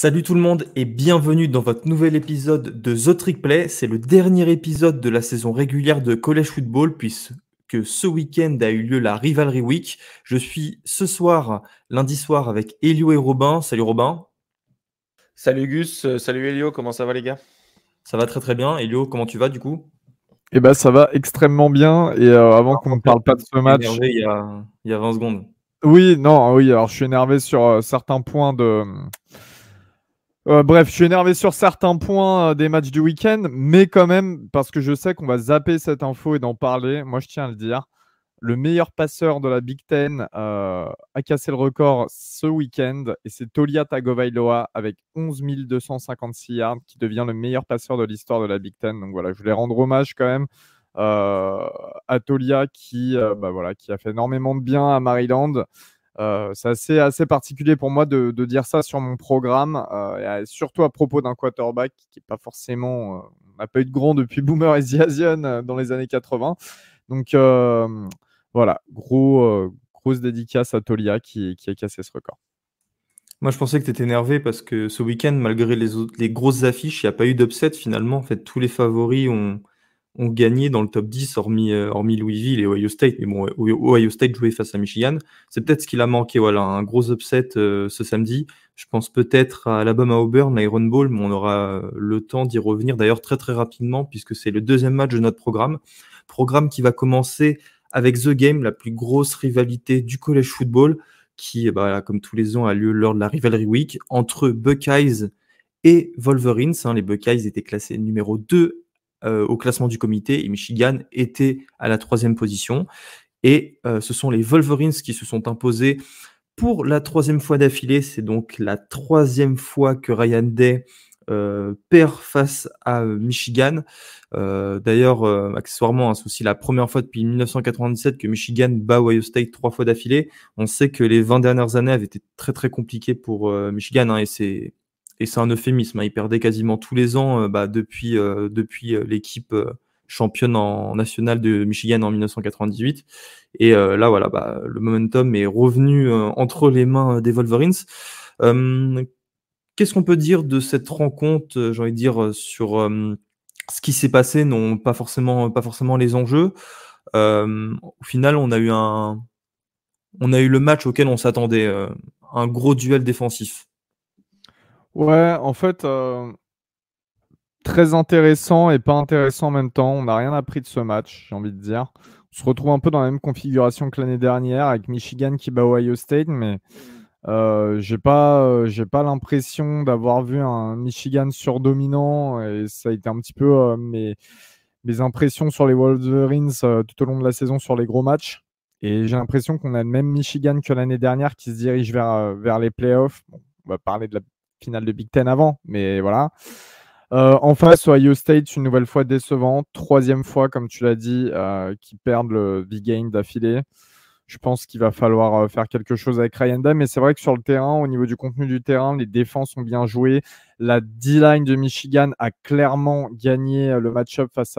Salut tout le monde et bienvenue dans votre nouvel épisode de The Trick Play. C'est le dernier épisode de la saison régulière de College Football puisque ce week-end a eu lieu la Rivalry Week. Je suis ce soir, lundi soir, avec Elio et Robin. Salut Robin. Salut Gus, salut Elio, comment ça va les gars? Ça va très très bien. Elio, comment tu vas du coup? Eh ben, ça va extrêmement bien. Et avant qu'on ne Rappelle parle que pas de tu ce étais match, énervé il y a 20 secondes. oui, non, oui, alors je suis énervé sur certains points de. Bref, je suis énervé sur certains points des matchs du week-end, mais quand même, parce que je sais qu'on va zapper cette info et d'en parler, moi je tiens à le dire. Le meilleur passeur de la Big Ten a cassé le record ce week-end et c'est Tolia Tagovailoa avec 11 256 yards qui devient le meilleur passeur de l'histoire de la Big Ten. Donc voilà, je voulais rendre hommage quand même à Tolia qui a fait énormément de bien à Maryland. C'est assez particulier pour moi de dire ça sur mon programme, et surtout à propos d'un quarterback qui n'est pas forcément. On n'a pas eu de grand depuis Boomer Esiason dans les années 80. Donc voilà, grosse dédicace à Tolia qui a cassé ce record. Moi, je pensais que tu étais énervé parce que ce week-end, malgré les grosses affiches, il n'y a pas eu d'upset finalement. En fait, tous les favoris ont gagné dans le top 10, hormis Louisville et Ohio State. Mais bon, Ohio State jouait face à Michigan. C'est peut-être ce qu'il a manqué, voilà, un gros upset ce samedi. Je pense peut-être à Alabama-Auburn, l'Iron Bowl, mais on aura le temps d'y revenir d'ailleurs très très rapidement puisque c'est le deuxième match de notre programme. Programme qui va commencer avec The Game, la plus grosse rivalité du college football, qui, comme tous les ans, a lieu lors de la Rivalry Week entre Buckeyes et Wolverines. Les Buckeyes étaient classés numéro 2 au classement du comité et Michigan était à la 3e position. Et ce sont les Wolverines qui se sont imposés pour la 3e fois d'affilée. C'est donc la 3e fois que Ryan Day perd face à Michigan. D'ailleurs, accessoirement, c'est aussi la première fois depuis 1997 que Michigan bat Ohio State 3 fois d'affilée. On sait que les 20 dernières années avaient été très très compliquées pour Michigan, et c'est un euphémisme. Ils perdaient quasiment tous les ans depuis l'équipe championne en nationale de Michigan en 1998. Et là, voilà, le momentum est revenu entre les mains des Wolverines. Qu'est-ce qu'on peut dire de cette rencontre, j'ai envie de dire, sur ce qui s'est passé, non pas forcément les enjeux. Au final, on a eu le match auquel on s'attendait, un gros duel défensif. Ouais, en fait, très intéressant et pas intéressant en même temps. On n'a rien appris de ce match, j'ai envie de dire. On se retrouve un peu dans la même configuration que l'année dernière avec Michigan qui bat Ohio State, mais j'ai pas l'impression d'avoir vu un Michigan surdominant et ça a été un petit peu mes impressions sur les Wolverines tout au long de la saison sur les gros matchs. Et j'ai l'impression qu'on a le même Michigan que l'année dernière qui se dirige vers les playoffs. Bon, on va parler de la finale de Big Ten avant, mais voilà. En face, Ohio State, une nouvelle fois décevant. 3e fois, comme tu l'as dit, qui perdent le big game d'affilée. Je pense qu'il va falloir faire quelque chose avec Ryan Day, mais c'est vrai que sur le terrain, au niveau du contenu du terrain, les défenses ont bien joué. La D-line de Michigan a clairement gagné le match-up face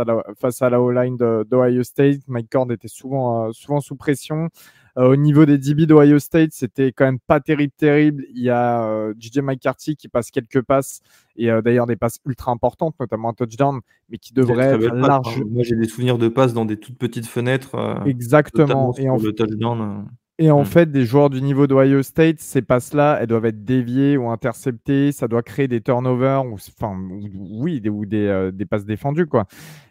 à la O-line d'Ohio State. Mike Cord était souvent sous pression. Au niveau des DB d'Ohio State, c'était quand même pas terrible. Il y a JJ McCarthy qui passe quelques passes et d'ailleurs des passes ultra importantes, notamment un touchdown, mais qui C'est une devrait très être belle passe, large. Moi, j'ai des souvenirs de passes dans des toutes petites fenêtres, notamment Exactement. sur le touchdown. Et en fait, des joueurs du niveau d'Ohio State, ces passes-là, elles doivent être déviées ou interceptées. Ça doit créer des turnovers, ou des passes défendues, quoi.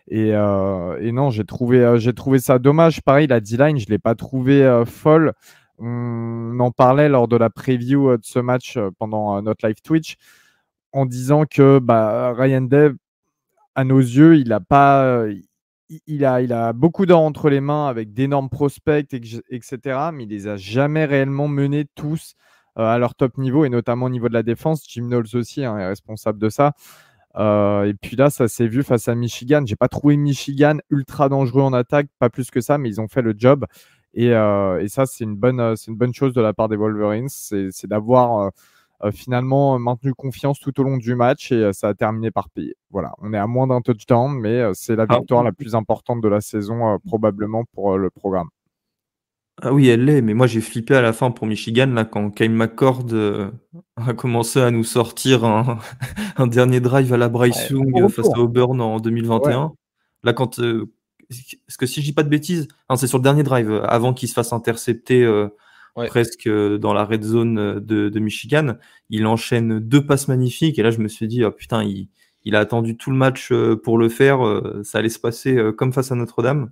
Et non, j'ai trouvé ça dommage. Pareil, la D-line, je ne l'ai pas trouvé folle. On en parlait lors de la preview de ce match pendant notre live Twitch en disant que Ryan Day, à nos yeux, il a beaucoup d'or entre les mains avec d'énormes prospects, etc. Mais il les a jamais réellement menés tous à leur top niveau et notamment au niveau de la défense. Jim Knowles aussi est responsable de ça. Et puis là, ça s'est vu face à Michigan. J'ai pas trouvé Michigan ultra dangereux en attaque, pas plus que ça, mais ils ont fait le job. Et ça, c'est une bonne chose de la part des Wolverines, c'est d'avoir finalement maintenu confiance tout au long du match et ça a terminé par payer. Voilà, on est à moins d'un touchdown, mais c'est la victoire la plus importante de la saison probablement pour le programme. Ah oui, elle l'est, mais moi j'ai flippé à la fin pour Michigan, là, quand Kyle McCord a commencé à nous sortir un dernier drive à la Bryce Ouais, Young au face à retour. Auburn en Ouais. 2021. Là, quand. Parce que si je dis pas de bêtises, non, c'est sur le dernier drive, avant qu'il se fasse intercepter Ouais. presque dans la red zone de Michigan, il enchaîne 2 passes magnifiques. Et là, je me suis dit, oh putain, il a attendu tout le match pour le faire. Ça allait se passer comme face à Notre-Dame.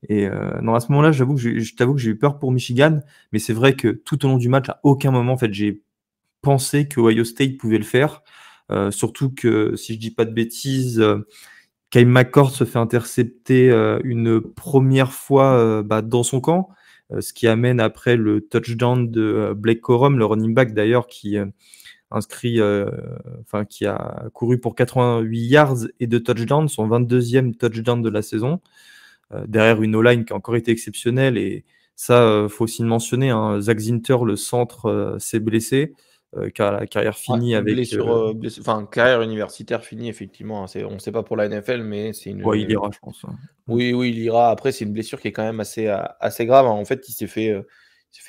Et non, à ce moment-là, je t'avoue que j'ai eu peur pour Michigan, mais c'est vrai que tout au long du match, à aucun moment, en fait, j'ai pensé que Ohio State pouvait le faire. Surtout que, si je dis pas de bêtises, Kyle McCord se fait intercepter une première fois dans son camp, ce qui amène après le touchdown de Blake Corum, le running back d'ailleurs, qui qui a couru pour 88 yards et 2 touchdowns, son 22e touchdown de la saison. Derrière une O-line qui a encore été exceptionnelle. Et ça, faut aussi le mentionner, hein, Zach Zinter, le centre, s'est blessé, car la carrière Ouais, finie avec. enfin, carrière universitaire finie, effectivement, hein. On ne sait pas pour la NFL, mais c'est Ouais, il une. ira, je pense. Hein. Oui, oui, il ira. Après, c'est une blessure qui est quand même assez grave, hein. En fait, il s'est fait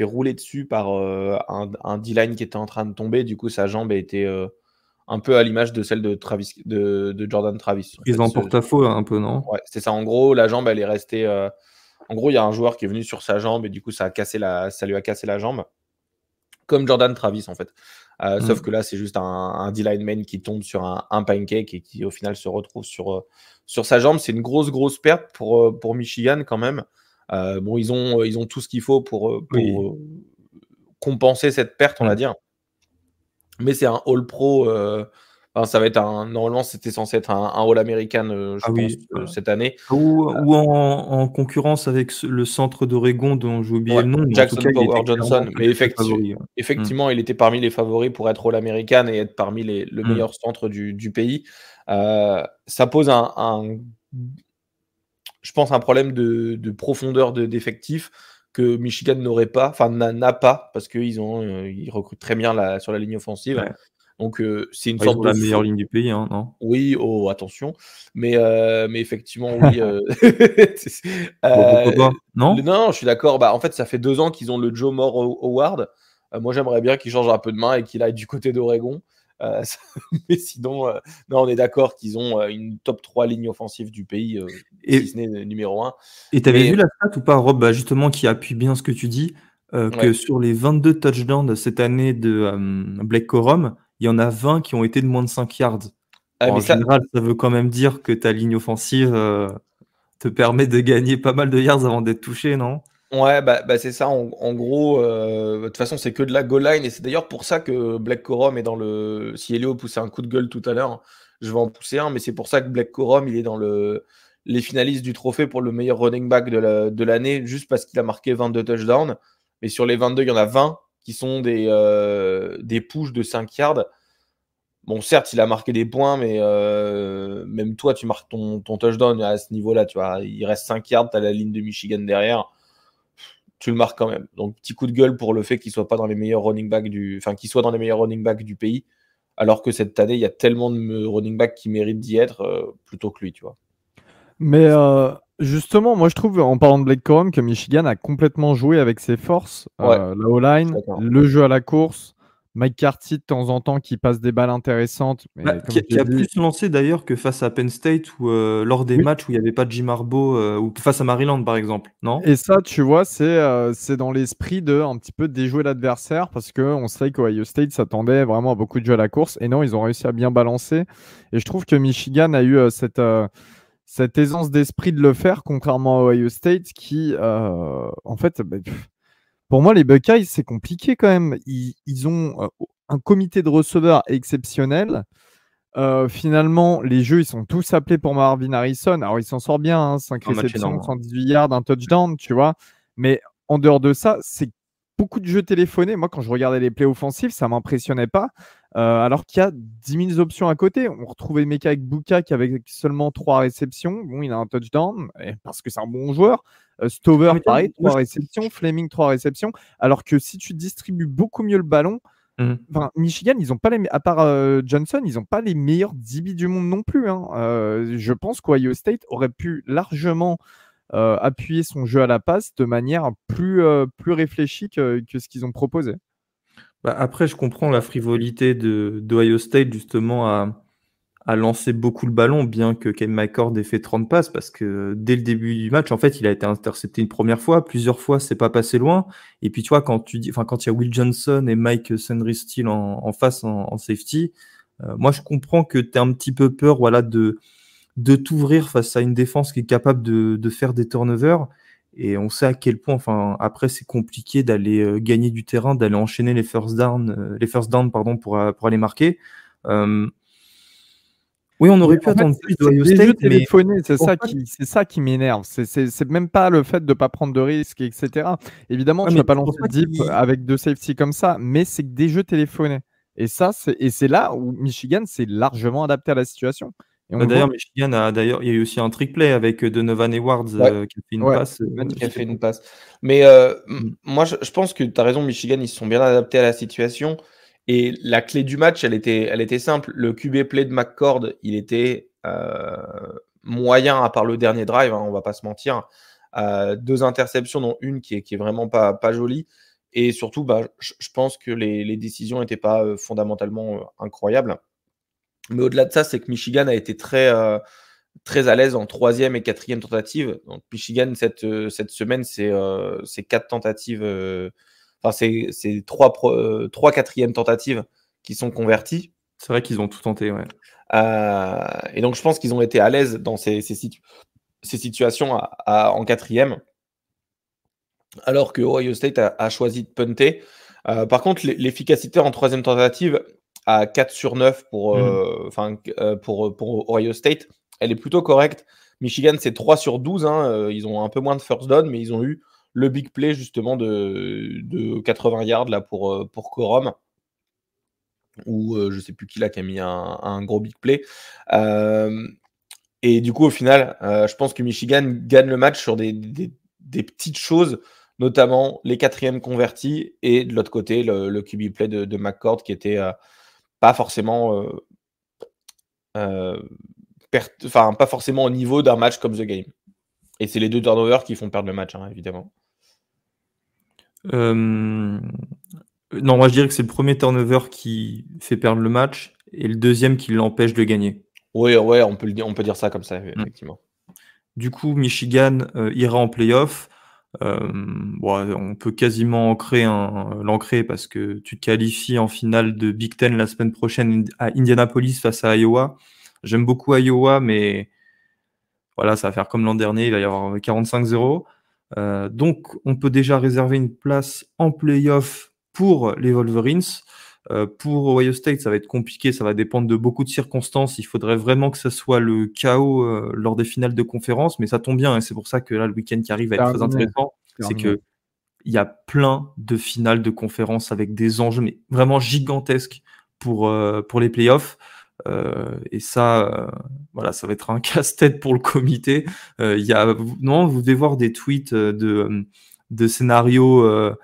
rouler dessus par un D-line qui était en train de tomber. Du coup, sa jambe a été un peu à l'image de celle de Jordan Travis. En Prise fait, en porte-à-faux, un peu, non? ouais, c'est ça. En gros, la jambe, elle est restée. En gros, il y a un joueur qui est venu sur sa jambe et du coup, ça lui a cassé la jambe. Comme Jordan Travis, en fait. Sauf que là, c'est juste un D-lineman qui tombe sur un pancake et qui, au final, se retrouve sur sa jambe. C'est une grosse perte pour Michigan, quand même. Bon, ils ont tout ce qu'il faut Oui. pour compenser cette perte, on va Mm. dire. Mais c'est un All-Pro. Enfin, ça va être normalement, c'était censé être un All-American, je Ah pense, oui. cette année. Ou en concurrence avec le centre d'Oregon dont j'ai oublié Ouais, le nom, mais en tout Jackson cas, il Power était clairement Johnson. Mais très favori. Ouais. Mm. effectivement, il était parmi les favoris pour être All-American et être parmi le Mm. meilleur centre du pays. Ça pose je pense, un problème de profondeur d'effectifs que Michigan n'aurait pas, enfin n'a pas, parce qu'ils ils recrutent très bien sur la ligne offensive. Ouais. Donc, c'est une Ouais, ils sorte ont de la meilleure faux. ligne du pays, hein, non? Oui, oh, attention. Mais effectivement, oui. Bon, pourquoi Euh, pas? Non? non, je suis d'accord. Bah, en fait, ça fait 2 ans qu'ils ont le Joe Moore Award. Moi, j'aimerais bien qu'il change un peu de main et qu'il aille du côté d'Oregon. Ça- mais sinon, non, on est d'accord qu'ils ont une top 3 ligne offensive du pays, si Et ce n'est numéro 1. Et tu avais Mais vu la stat ou pas, Rob, justement, qui appuie bien ce que tu dis, que ouais. sur les 22 touchdowns de cette année de Blake Corum, il y en a 20 qui ont été de moins de 5 yards. Ah, Bon, mais en ça, général, ça veut quand même dire que ta ligne offensive te permet de gagner pas mal de yards avant d'être touché, non? ouais, bah, c'est ça. En gros, de toute façon, c'est que de la goal line. Et c'est d'ailleurs pour ça que Black Corum est dans le. Si Elio poussait un coup de gueule tout à l'heure, je vais en pousser un. Mais c'est pour ça que Black Corum, il est dans les finalistes du trophée pour le meilleur running back de l'année, juste parce qu'il a marqué 22 touchdowns. Mais sur les 22, il y en a 20 qui sont des pushs de 5 yards. Bon, certes, il a marqué des points, mais même toi, tu marques ton touchdown à ce niveau-là. Tu vois, il reste 5 yards, tu as la ligne de Michigan derrière, tu le marques quand même. Donc, petit coup de gueule pour le fait qu'il soit pas dans les meilleurs running backs qu'il soit dans les meilleurs running backs du pays, alors que cette année, il y a tellement de running backs qui méritent d'y être plutôt que lui, tu vois. Mais justement, moi je trouve, en parlant de Blake Corum, que Michigan a complètement joué avec ses forces. Ouais, La je suis O-line, d'accord. le jeu à la course, Mike Carty de temps en temps qui passe des balles intéressantes. Bah, Mais comme qui j'ai a dit, plus lancé d'ailleurs que face à Penn State ou lors des oui. matchs où il n'y avait pas de Jim Harbaugh ou face à Maryland, par exemple, non? Et ça, tu vois, c'est dans l'esprit de un petit peu déjouer l'adversaire parce qu'on sait qu'Ohio State s'attendait vraiment à beaucoup de jeux à la course. Et non, ils ont réussi à bien balancer. Et je trouve que Michigan a eu cette aisance d'esprit de le faire, contrairement à Ohio State qui, en fait, pour moi, les Buckeyes, c'est compliqué quand même. Ils ont un comité de receveurs exceptionnel. Finalement, les jeux, ils sont tous appelés pour Marvin Harrison. Alors, il s'en sort bien, hein, 5 Un match réceptions, énorme. 118 yards, un touchdown, tu vois. Mais en dehors de ça, c'est beaucoup de jeux téléphonés. Moi, quand je regardais les plays offensifs, ça ne m'impressionnait pas. Alors qu'il y a 10 000 options à côté. On retrouvait Meka avec Buka qui avait seulement 3 réceptions. Bon, il a un touchdown parce que c'est un bon joueur. Stover, Mais pareil, moi, 3 réceptions. Fleming, 3 réceptions. Alors que si tu distribues beaucoup mieux le ballon, Mhm. enfin, Michigan, ils ont pas à part Johnson, ils n'ont pas les meilleurs DB du monde non plus, hein. Je pense qu'Ohio State aurait pu largement appuyer son jeu à la passe de manière plus réfléchie que ce qu'ils ont proposé. Bah, après, je comprends la frivolité d'Ohio State justement à lancer beaucoup le ballon, bien que Cam McCord ait fait 30 passes, parce que dès le début du match, en fait, il a été intercepté une première fois, plusieurs fois, c'est pas passé loin. Et puis, tu vois, quand il y a Will Johnson et Mike Sandry-Steele en face en safety, moi, je comprends que tu as un petit peu peur, voilà, de t'ouvrir face à une défense qui est capable de faire des turnovers. Et on sait à quel point, enfin, après, c'est compliqué d'aller gagner du terrain, d'aller enchaîner les first down, pardon, pour aller marquer. Oui, on aurait pu attendre plus d'Ohio des jeux State, mais téléphonés, c'est ça qui m'énerve. C'est même pas le fait de ne pas prendre de risques, etc. Évidemment, ouais, tu mais vas pas c'est pour lancer ça deep qu'il- avec deux safety comme ça, mais c'est que des jeux téléphonés. Et c'est là où Michigan s'est largement adapté à la situation. Et on Bah, le voit. d'ailleurs, Michigan il y a eu aussi un trick play avec Donovan Edwards Ouais. qui a fait une Ouais. passe. Qui a fait une passe. Mais moi, je pense que tu as raison, Michigan, ils se sont bien adaptés à la situation. Et la clé du match, elle était simple. Le QB play de McCord, il était moyen à part le dernier drive, hein, on va pas se mentir. 2 interceptions, dont une qui est vraiment pas jolie. Et surtout, bah, je pense que les décisions n'étaient pas fondamentalement incroyables. Mais au-delà de ça, c'est que Michigan a été très à l'aise en 3e et 4e tentative. Donc Michigan, cette semaine, c'est 4 tentatives, enfin c'est 3 quatrièmes tentatives qui sont converties. C'est vrai qu'ils ont tout tenté, ouais. Et donc je pense qu'ils ont été à l'aise dans ces situations en 4e, alors que Ohio State a choisi de punter. Par contre, l'efficacité en 3e tentative à 4 sur 9 pour Ohio State, elle est plutôt correcte. Michigan, c'est 3 sur 12. Hein, ils ont un peu moins de first down, mais ils ont eu le big play justement de 80 yards là, pour Corum, ou je ne sais plus qui là qui a mis un gros big play. Et du coup, au final, je pense que Michigan gagne le match sur des petites choses, notamment les 4e convertis et de l'autre côté, le QB play de McCord qui était pas forcément pas forcément au niveau d'un match comme The Game. Et c'est les 2 turnovers qui font perdre le match, hein, évidemment. Non, moi je dirais que c'est le premier turnover qui fait perdre le match et le deuxième qui l'empêche de gagner. Oui, ouais, on peut dire ça comme ça, effectivement. Du coup, Michigan ira en playoff. Bon, on peut quasiment l'ancrer parce que tu te qualifies en finale de Big Ten la semaine prochaine à Indianapolis face à Iowa. J'aime beaucoup Iowa, mais voilà, ça va faire comme l'an dernier, il va y avoir 45-0. Donc, on peut déjà réserver une place en playoff pour les Wolverines. Pour Ohio State, ça va être compliqué, ça va dépendre de beaucoup de circonstances. Il faudrait vraiment que ce soit le chaos lors des finales de conférence, mais ça tombe bien, et c'est pour ça que là, le week-end qui arrive va être très intéressant. C'est qu'il y a plein de finales de conférence avec des enjeux mais vraiment gigantesques pour les playoffs. Et ça, voilà, ça va être un casse-tête pour le comité. Vous devez voir des tweets de scénarios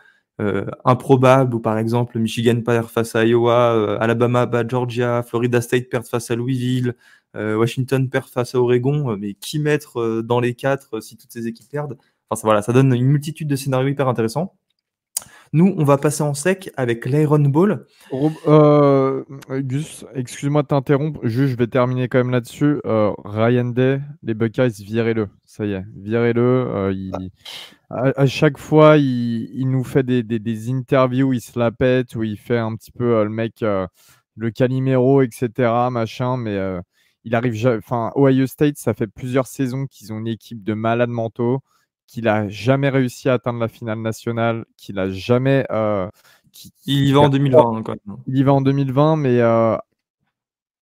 improbables où, par exemple, Michigan perd face à Iowa, Alabama bat Georgia, Florida State perd face à Louisville, Washington perd face à Oregon. Mais qui mettre dans les 4 si toutes ces équipes perdent? Enfin, voilà, ça donne une multitude de scénarios hyper intéressants. Nous, on va passer en sec avec l'Iron Bowl. Gus, excuse-moi de t'interrompre. Juste, je vais terminer quand même là-dessus. Ryan Day, les Buckeyes, virez-le. Ça y est, virez-le. À chaque fois, il nous fait des interviews, il se la pète, où il fait un petit peu le mec, le Calimero, etc. Machin, mais il arrive. Enfin, Ohio State, ça fait plusieurs saisons qu'ils ont une équipe de malades mentaux, qu'il n'a jamais réussi à atteindre la finale nationale, qu'il n'a jamais. Il y va en 2020 quand même. Il y va en 2020, mais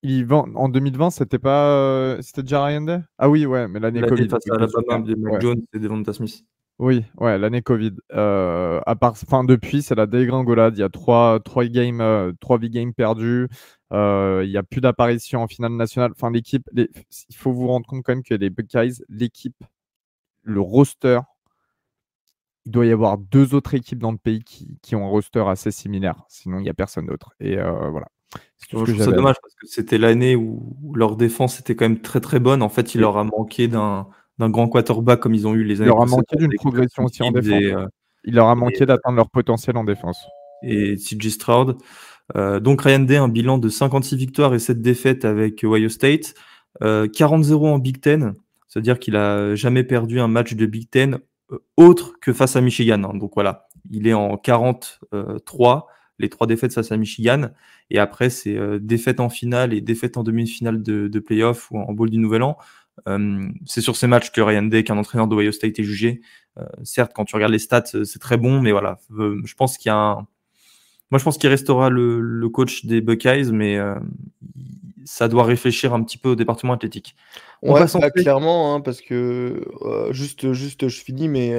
il y va en 2020, c'était pas, c'était déjà Ryan Day? Ah oui, ouais, mais l'année Covid. Face à Alabama de Mac Jones et Devonta Smith. Oui, ouais, l'année Covid. Depuis, c'est la dégringolade. Il y a 3 V-games perdus. Il n'y a plus d'apparition en finale nationale. Enfin, il faut vous rendre compte quand même que les Buckeyes, l'équipe, le roster, il doit y avoir 2 autres équipes dans le pays qui ont un roster assez similaire. Sinon, il n'y a personne d'autre. Et voilà. Je trouve ça dommage parce que c'était l'année où leur défense était quand même très très bonne. En fait, il leur a manqué d'un d'un grand quarterback comme ils ont eu les Il années leur a précédentes. manqué d'une avec progression aussi en Gibbs défense. Il leur a manqué d'atteindre leur potentiel en défense. et CJ Stroud. Donc Ryan Day, un bilan de 56 victoires et 7 défaites avec Ohio State. 40-0 en Big Ten, c'est-à-dire qu'il a jamais perdu un match de Big Ten autre que face à Michigan. Hein. Donc voilà, il est en 43, les 3 défaites face à Michigan. Et après, c'est défaite en finale et défaite en demi-finale de playoff ou en bowl du Nouvel An. C'est sur ces matchs que Ryan Day, qu'un entraîneur d'Ohio State, est jugé. Certes, quand tu regardes les stats, c'est très bon, mais voilà, je pense qu'il y a un... Moi, je pense qu'il restera le coach des Buckeyes, mais ça doit réfléchir un petit peu au département athlétique. On Ouais, passe en fait. clairement, hein, parce que juste, je finis, mais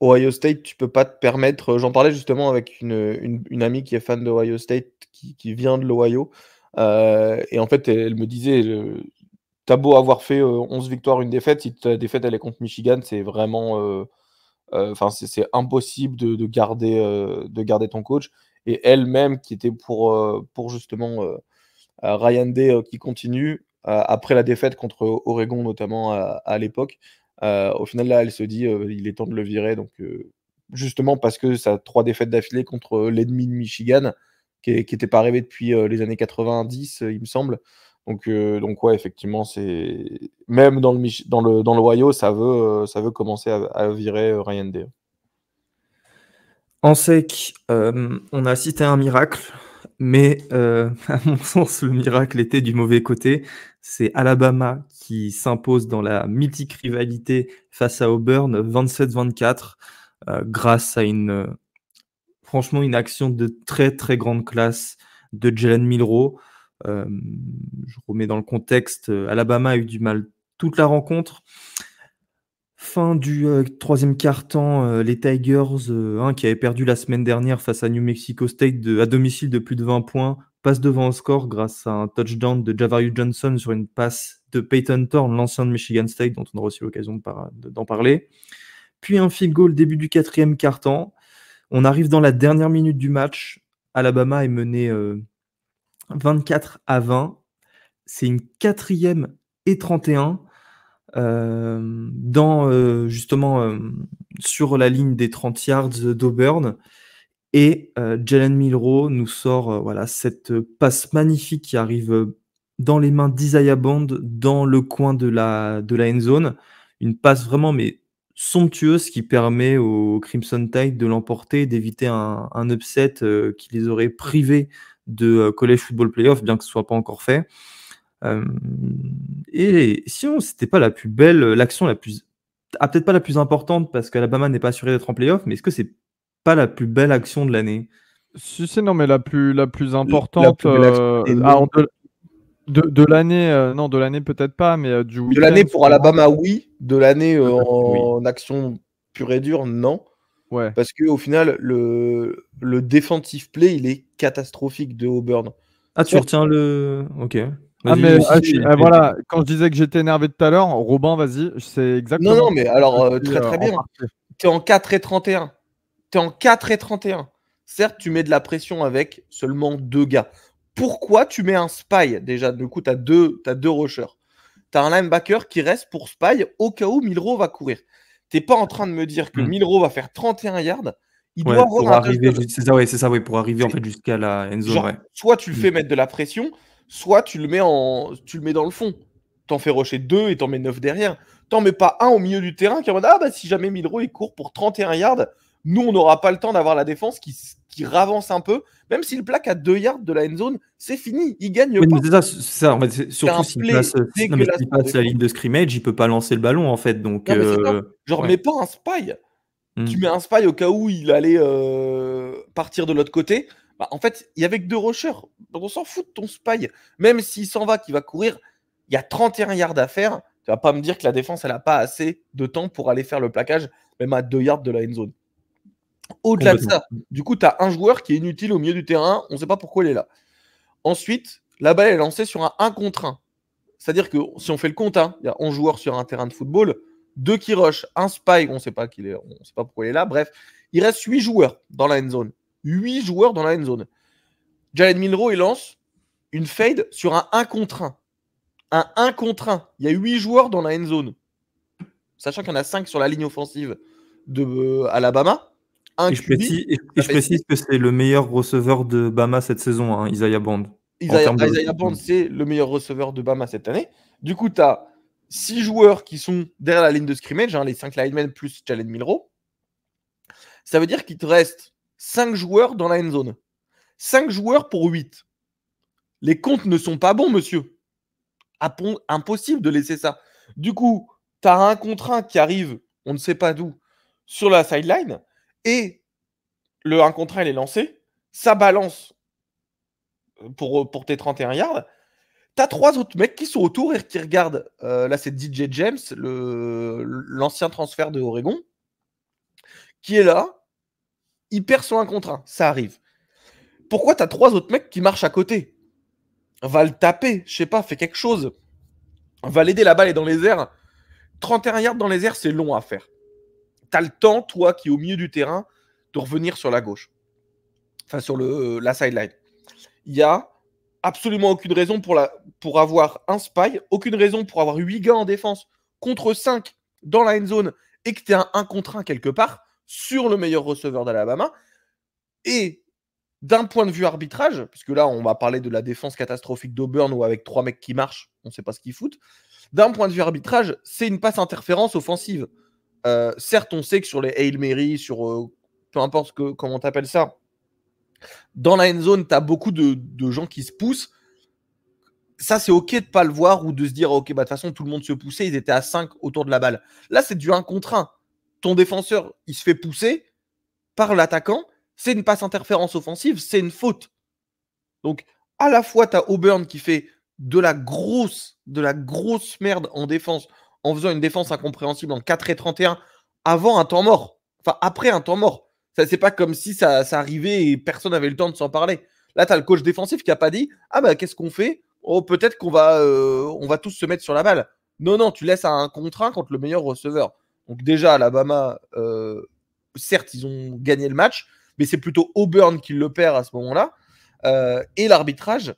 Ohio State, tu peux pas te permettre. J'en parlais justement avec une amie qui est fan de Ohio State, qui vient de l'Ohio, et en fait, elle me disait, t'as beau avoir fait 11 victoires, une défaite, si ta défaite elle est contre Michigan, c'est vraiment, enfin, c'est impossible de garder ton coach. Et elle-même, qui était pour justement Ryan Day qui continue, après la défaite contre Oregon notamment à l'époque, au final là elle se dit il est temps de le virer, donc justement parce que ça a 3 défaites d'affilée contre l'ennemi de Michigan qui était pas arrivé depuis les années 90 il me semble, donc ouais effectivement c'est même dans l'Ohio ça veut commencer à virer Ryan Day. En sec, on a cité un miracle, mais à mon sens, le miracle était du mauvais côté. C'est Alabama qui s'impose dans la mythique rivalité face à Auburn, 27-24, grâce à franchement, une action de très, très grande classe de Jalen Milroe. Je remets dans le contexte, Alabama a eu du mal toute la rencontre. Fin du troisième quart-temps, les Tigers, qui avaient perdu la semaine dernière face à New Mexico State à domicile de plus de 20 points, passent devant au score grâce à un touchdown de Javario Johnson sur une passe de Peyton Thorne, l'ancien de Michigan State, dont on aura aussi l'occasion d'en parler. Puis un field goal début du quatrième quart-temps. On arrive dans la dernière minute du match. Alabama est mené 24-20. C'est une 4e et 31. Justement sur la ligne des 30 yards d'Auburn, et Jalen Milroe nous sort voilà, cette passe magnifique qui arrive dans les mains d'Isaiah Bond dans le coin de la end zone, une passe vraiment mais somptueuse qui permet au Crimson Tide de l'emporter, d'éviter un upset qui les aurait privés de College Football Playoff, bien que ce soit pas encore fait. Et sinon, c'était pas la plus belle, l'action la plus, peut-être pas la plus importante parce qu'Alabama n'est pas assuré d'être en playoff, mais est-ce que c'est pas la plus belle action de l'année? Si, non, mais la plus importante plus belle action, de l'année, non, de l'année peut-être pas, mais du week-end. De l'année pour Alabama, oui. De l'année Oui. en action pure et dure, non. Ouais. Parce qu'au final, le defensive play, il est catastrophique de Auburn. Ah, tu retiens le... Ok. Ah, Vas-y, mais aussi, voilà, quand je disais que j'étais énervé tout à l'heure, Robin, vas-y, c'est exactement. Non, mais alors, ce que je très dis, très bien. en partie. T'es en 4 et 31. T'es en 4 et 31. Certes, tu mets de la pression avec seulement 2 gars. Pourquoi tu mets un spy déjà? Du coup, t'as deux rushers. T'as un linebacker qui reste pour spy au cas où Milroe va courir. T'es pas en train de me dire que Milroe va faire 31 yards. Il doit avoir pour un arriver, touchdown. c'est ça, pour arriver en fait jusqu'à la end zone. Genre, Ouais. soit tu le fais mettre de la pression, soit tu le mets dans le fond. T'en fais rusher 2 et t'en mets 9 derrière. T'en mets pas un au milieu du terrain qui est en mode ah bah si jamais Milroe il court pour 31 yards, nous on n'aura pas le temps d'avoir la défense qui ravance un peu. Même s'il plaque à 2 yards de la end zone, c'est fini, il gagne Oui, pas. mais c'est ça, en fait, surtout un s'il play passe, dégueulasse s'il pour passe la défendre. ligne de scrimmage, il peut pas lancer le ballon en fait. Donc, Non mais c'est ça. Genre ouais. mets pas un spy. Tu Mm. mets un spy au cas où il allait partir de l'autre côté. Bah, en fait, il y avait que 2 rushers. On s'en fout de ton spy. Même s'il s'en va, qu'il va courir, il y a 31 yards à faire. Tu vas pas me dire que la défense, elle a pas assez de temps pour aller faire le plaquage, même à 2 yards de la end zone. Au-delà de ça, du coup, tu as un joueur qui est inutile au milieu du terrain. On ne sait pas pourquoi il est là. Ensuite, la balle est lancée sur un 1 contre 1. C'est-à-dire que si on fait le compte, il y a 11 joueurs sur un terrain de football, 2 qui rush, un spy, on ne sait pas pourquoi il est là. Bref, il reste 8 joueurs dans la end zone. 8 joueurs dans la end zone. Jalen Milroe, il lance une fade sur un 1 contre 1. Un 1 contre 1. Il y a 8 joueurs dans la end zone. sachant qu'il y en a 5 sur la ligne offensive de Alabama. Et je précise que c'est le meilleur receveur de Bama cette saison, hein, Isaiah Bond. Isaiah Bond, c'est le meilleur receveur de Bama cette année. Du coup, tu as 6 joueurs qui sont derrière la ligne de scrimmage, hein, les 5 linemen plus Jalen Milroe. Ça veut dire qu'il te reste 5 joueurs dans la end zone. 5 joueurs pour 8. Les comptes ne sont pas bons, monsieur. Impossible de laisser ça. Du coup, tu as un contre 1 qui arrive, on ne sait pas d'où, sur la sideline, et le 1 contre 1, il est lancé, ça balance pour tes 31 yards. Tu as 3 autres mecs qui sont autour et qui regardent. Là, c'est DJ James, l'ancien transfert de Oregon, qui est là. Il perd son 1 contre 1. Ça arrive. Pourquoi tu as 3 autres mecs qui marchent à côté? Va le taper, je sais pas, fais quelque chose. Va l'aider, la balle est dans les airs. 31 yards dans les airs, c'est long à faire. Tu as le temps, toi qui es au milieu du terrain, de revenir sur la gauche. Enfin, sur la sideline. Il y a absolument aucune raison pour avoir un spy, aucune raison pour avoir 8 gars en défense contre 5 dans la end zone et que tu aies un 1 contre 1 quelque part sur le meilleur receveur d'Alabama. Et d'un point de vue arbitrage, puisque là on va parler de la défense catastrophique d'Auburn où avec 3 mecs qui marchent, on ne sait pas ce qu'ils foutent. D'un point de vue arbitrage, c'est une passe interférence offensive. Certes, on sait que sur les Hail Mary, sur peu importe comment tu appelles ça, dans la end zone, tu as beaucoup de gens qui se poussent. Ça, c'est OK de ne pas le voir ou de se dire, OK, bah, de toute façon, tout le monde se poussait, ils étaient à 5 autour de la balle. Là, c'est du 1 contre 1. Ton défenseur, il se fait pousser par l'attaquant. C'est une passe interférence offensive, c'est une faute. Donc, à la fois, tu as Auburn qui fait de la grosse merde en défense, en faisant une défense incompréhensible en 4-31 avant un temps mort. Enfin, après un temps mort. Ça, c'est pas comme si ça arrivait et personne n'avait le temps de s'en parler. Là, tu as le coach défensif qui a pas dit « Ah bah, qu'est-ce qu'on fait ? Oh, peut-être qu'on va, on va tous se mettre sur la balle. » Non, tu laisses un contre 1 contre le meilleur receveur. Donc déjà, Alabama, certes, ils ont gagné le match, mais c'est plutôt Auburn qui le perd à ce moment-là. Et l'arbitrage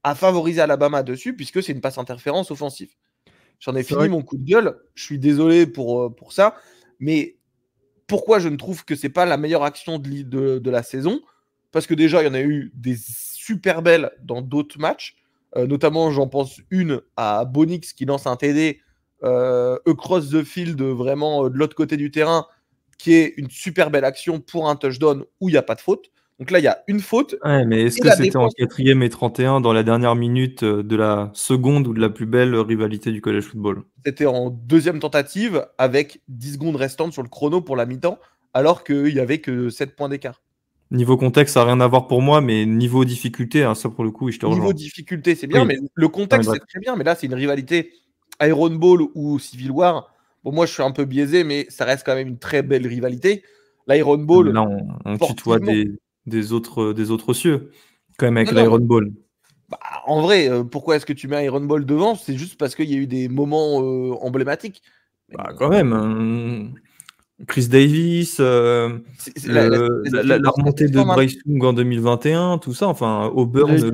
a favorisé Alabama dessus, puisque c'est une passe interférence offensive. J'en ai fini mon coup de gueule. Je suis désolé pour ça. Mais pourquoi je ne trouve que c'est pas la meilleure action de la saison? Parce que déjà, il y en a eu des super belles dans d'autres matchs. Notamment, j'en pense une à Bonix qui lance un TD across the field, vraiment de l'autre côté du terrain, qui est une super belle action pour un touchdown où il n'y a pas de faute. Donc là, il y a une faute. Ouais, mais est-ce que c'était en 4e et 31 dans la dernière minute de la seconde ou de la plus belle rivalité du college football? C'était en 2e tentative avec 10 secondes restantes sur le chrono pour la mi-temps, alors qu'il n'y avait que 7 points d'écart. Niveau contexte, ça n'a rien à voir pour moi, mais niveau difficulté, hein, ça pour le coup, je te rejoins. Niveau difficulté, c'est bien, mais le contexte, c'est très bien. Mais là, c'est une rivalité Iron Bowl ou Civil War. Bon, moi, je suis un peu biaisé, mais ça reste quand même une très belle rivalité. L'Iron Bowl. Là, on tutoie des autres cieux, quand même, avec l'Iron Bowl. Bah, en vrai, pourquoi est-ce que tu mets Iron Bowl devant? C'est juste parce qu'il y a eu des moments emblématiques. Bah, quand même. Chris Davis, la remontée de Bryce Young en 2021, tout ça, enfin, Auburn en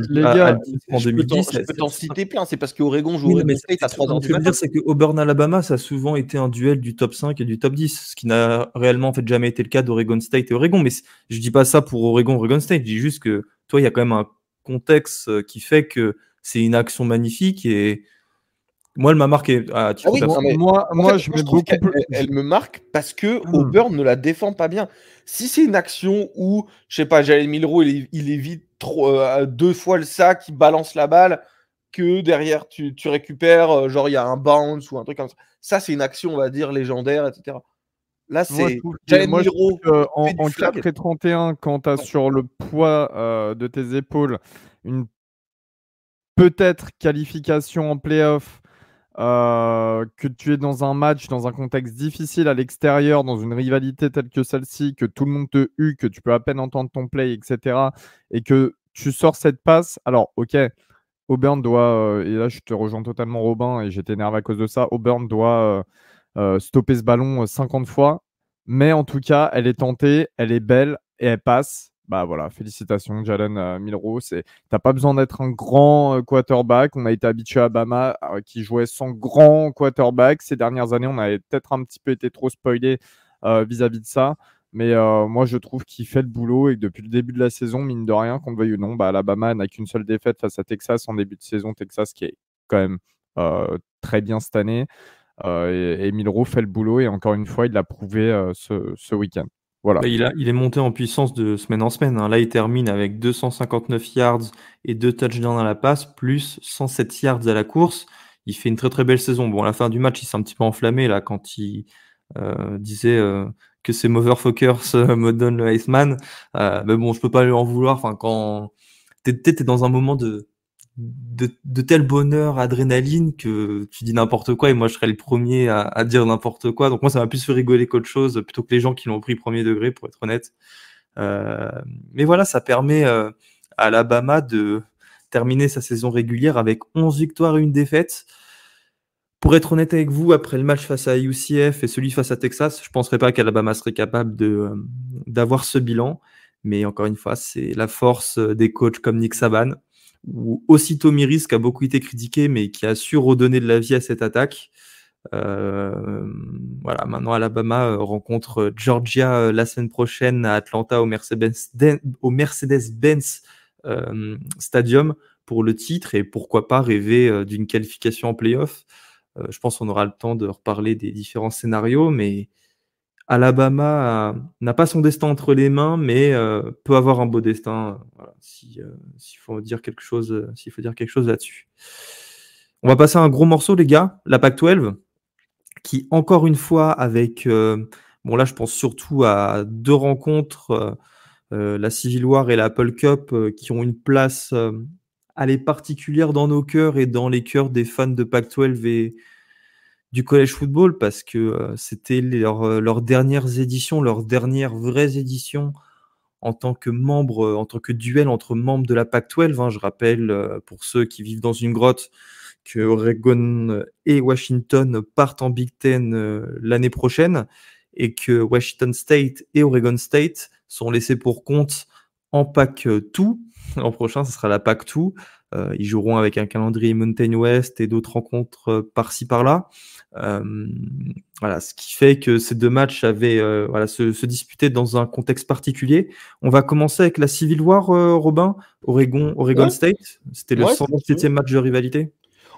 2010. Je peux t'en citer plein, c'est parce qu'Oregon joue Oregon State à 3h du matin. Ce que je veux dire, c'est que Auburn-Alabama, ça a souvent été un duel du top 5 et du top 10, ce qui n'a réellement en fait jamais été le cas d'Oregon State et Oregon. Mais je dis pas ça pour Oregon State, je dis juste que toi, il y a quand même un contexte qui fait que c'est une action magnifique et moi, elle m'a marqué. Moi, je mets beaucoup plus. Elle me marque parce que Auburn ne la défend pas bien. Si c'est une action où, je sais pas, Jalen Milroe, il évite 2 fois le sac, il balance la balle, que derrière tu récupères, genre il y a un bounce ou un truc comme ça. Ça, c'est une action, on va dire, légendaire, etc. Là, c'est Jalen Milroe. En 4 et 31, quand tu as sur le poids de tes épaules une peut-être qualification en playoff, que tu es dans un match, dans un contexte difficile à l'extérieur, dans une rivalité telle que celle-ci, que tout le monde te hue, que tu peux à peine entendre ton play, etc. Et que tu sors cette passe. Alors, ok, Auburn doit, et là je te rejoins totalement Robin, et j'étais énervé à cause de ça, Auburn doit stopper ce ballon 50 fois. Mais en tout cas, elle est tentée, elle est belle, et elle passe. Bah voilà, félicitations Jalen Milroe. T'as pas besoin d'être un grand quarterback. On a été habitué à Bama qui jouait sans grand quarterback. Ces dernières années, on avait peut-être un petit peu été trop spoilé vis-à-vis de ça. Mais moi, je trouve qu'il fait le boulot et que depuis le début de la saison, mine de rien, qu'on le veuille ou non, bah, Alabama n'a qu'une seule défaite face à Texas en début de saison. Texas qui est quand même très bien cette année. Et Milroe fait le boulot et encore une fois, il l'a prouvé ce week-end. Voilà. Bah, il est monté en puissance de semaine en semaine, hein. Là, il termine avec 259 yards et 2 touchdowns à la passe, plus 107 yards à la course. Il fait une très très belle saison. Bon, à la fin du match, il s'est un petit peu enflammé là quand il disait que ces motherfuckers me donnent le Iceman. Mais bon, je peux pas lui en vouloir. Enfin, quand t'es dans un moment de tel bonheur, adrénaline, que tu dis n'importe quoi et moi je serais le premier à dire n'importe quoi. Donc moi ça m'a plus fait rigoler qu'autre chose, plutôt que les gens qui l'ont pris premier degré, pour être honnête. Mais voilà, ça permet à Alabama de terminer sa saison régulière avec 11 victoires et une défaite. Pour être honnête avec vous, après le match face à UCF et celui face à Texas, je ne penserais pas qu'Alabama serait capable d'avoir ce bilan. Mais encore une fois, c'est la force des coachs comme Nick Saban, ou aussi Tommy Rees, qui a beaucoup été critiqué, mais qui a su redonner de la vie à cette attaque. Voilà, maintenant Alabama rencontre Georgia la semaine prochaine à Atlanta au Mercedes-Benz Stadium pour le titre, et pourquoi pas rêver d'une qualification en playoff. Je pense qu'on aura le temps de reparler des différents scénarios, mais Alabama n'a pas son destin entre les mains, mais peut avoir un beau destin, voilà, s'il faut dire quelque chose là-dessus. On va passer à un gros morceau, les gars, la Pac-12, qui encore une fois avec, bon là je pense surtout à deux rencontres, la Civil War et la Apple Cup, qui ont une place allez, particulière dans nos cœurs et dans les cœurs des fans de Pac-12 et du college football, parce que c'était leurs dernières éditions, leurs dernières vraies éditions en tant que membre, en tant que duel entre membres de la Pac-12. Hein. Je rappelle, pour ceux qui vivent dans une grotte, que Oregon et Washington partent en Big Ten l'année prochaine, et que Washington State et Oregon State sont laissés pour compte en Pac-2. L'an prochain, ce sera la Pac-2. Ils joueront avec un calendrier Mountain West et d'autres rencontres par-ci par-là. Voilà, ce qui fait que ces deux matchs avaient se disputer dans un contexte particulier. On va commencer avec la Civil War, Robin, Oregon State. C'était le 127e match de rivalité.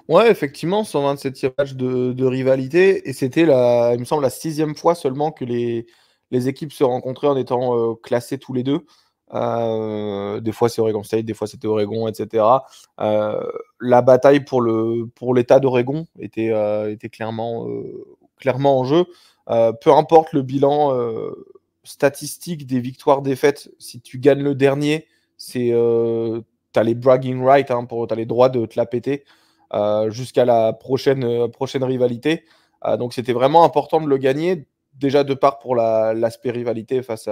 Ouais, effectivement, 127e match de rivalité, et c'était il me semble, la 6e fois seulement que les équipes se rencontraient en étant classées tous les deux. Des fois c'est Oregon State, des fois c'était Oregon, etc. La bataille pour l'état d'Oregon était clairement en jeu. Peu importe le bilan statistique des victoires-défaites, si tu gagnes le dernier, t'as les bragging rights, hein, t'as les droits de te la péter jusqu'à la prochaine rivalité. Donc c'était vraiment important de le gagner, déjà de part pour l'aspect rivalité face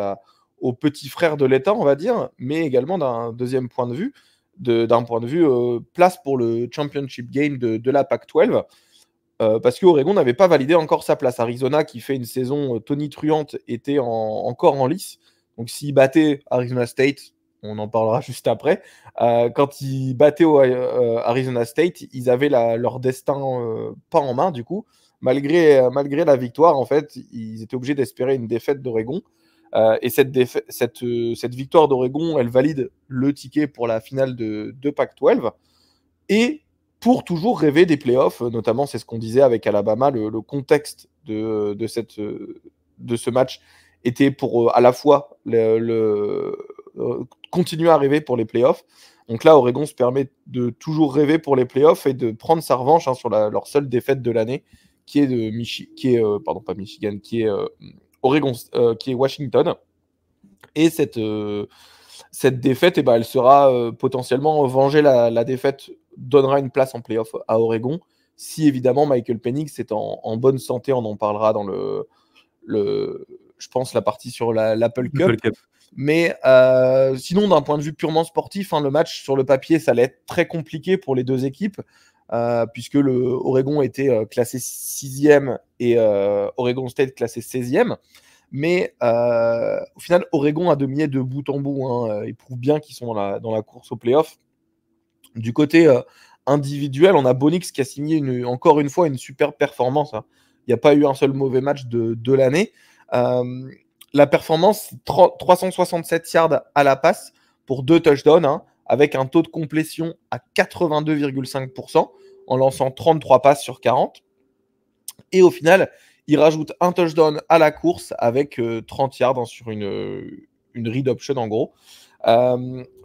au petit frère de l'État, on va dire, mais également d'un deuxième point de vue, place pour le championship game de la Pac-12, parce qu'Oregon n'avait pas validé encore sa place. Arizona, qui fait une saison tonitruante, était encore en lice. Donc s'ils battaient Arizona State, on en parlera juste après, quand ils battaient Arizona State, ils avaient leur destin pas en main, du coup. Malgré la victoire, en fait, ils étaient obligés d'espérer une défaite d'Oregon. Et cette victoire d'Oregon, elle valide le ticket pour la finale de Pac-12. Et pour toujours rêver des playoffs, notamment, c'est ce qu'on disait avec Alabama, le contexte de ce match était pour à la fois continuer à rêver pour les playoffs. Donc là, Oregon se permet de toujours rêver pour les playoffs et de prendre sa revanche sur leur seule défaite de l'année, qui est Oregon, qui est Washington. Et cette défaite, elle sera potentiellement vengée. La défaite donnera une place en playoff à Oregon, si évidemment Michael Penix est en bonne santé. On en parlera dans je pense, la partie sur l'Apple Cup. Mais sinon, d'un point de vue purement sportif, le match sur le papier, ça allait être très compliqué pour les deux équipes, puisque Oregon était classé 6e et Oregon State classé 16e. Mais au final, Oregon a dominé de bout en bout. Hein. Ils prouvent bien qu'ils sont dans la course au playoff. Du côté individuel, on a Bo Nix qui a signé encore une fois une super performance. Hein. Il n'y a pas eu un seul mauvais match de l'année. La performance, 367 yards à la passe pour 2 touchdowns, hein, avec un taux de complétion à 82,5% en lançant 33 passes sur 40. Et au final, il rajoute un touchdown à la course avec 30 yards hein, sur une read option en gros.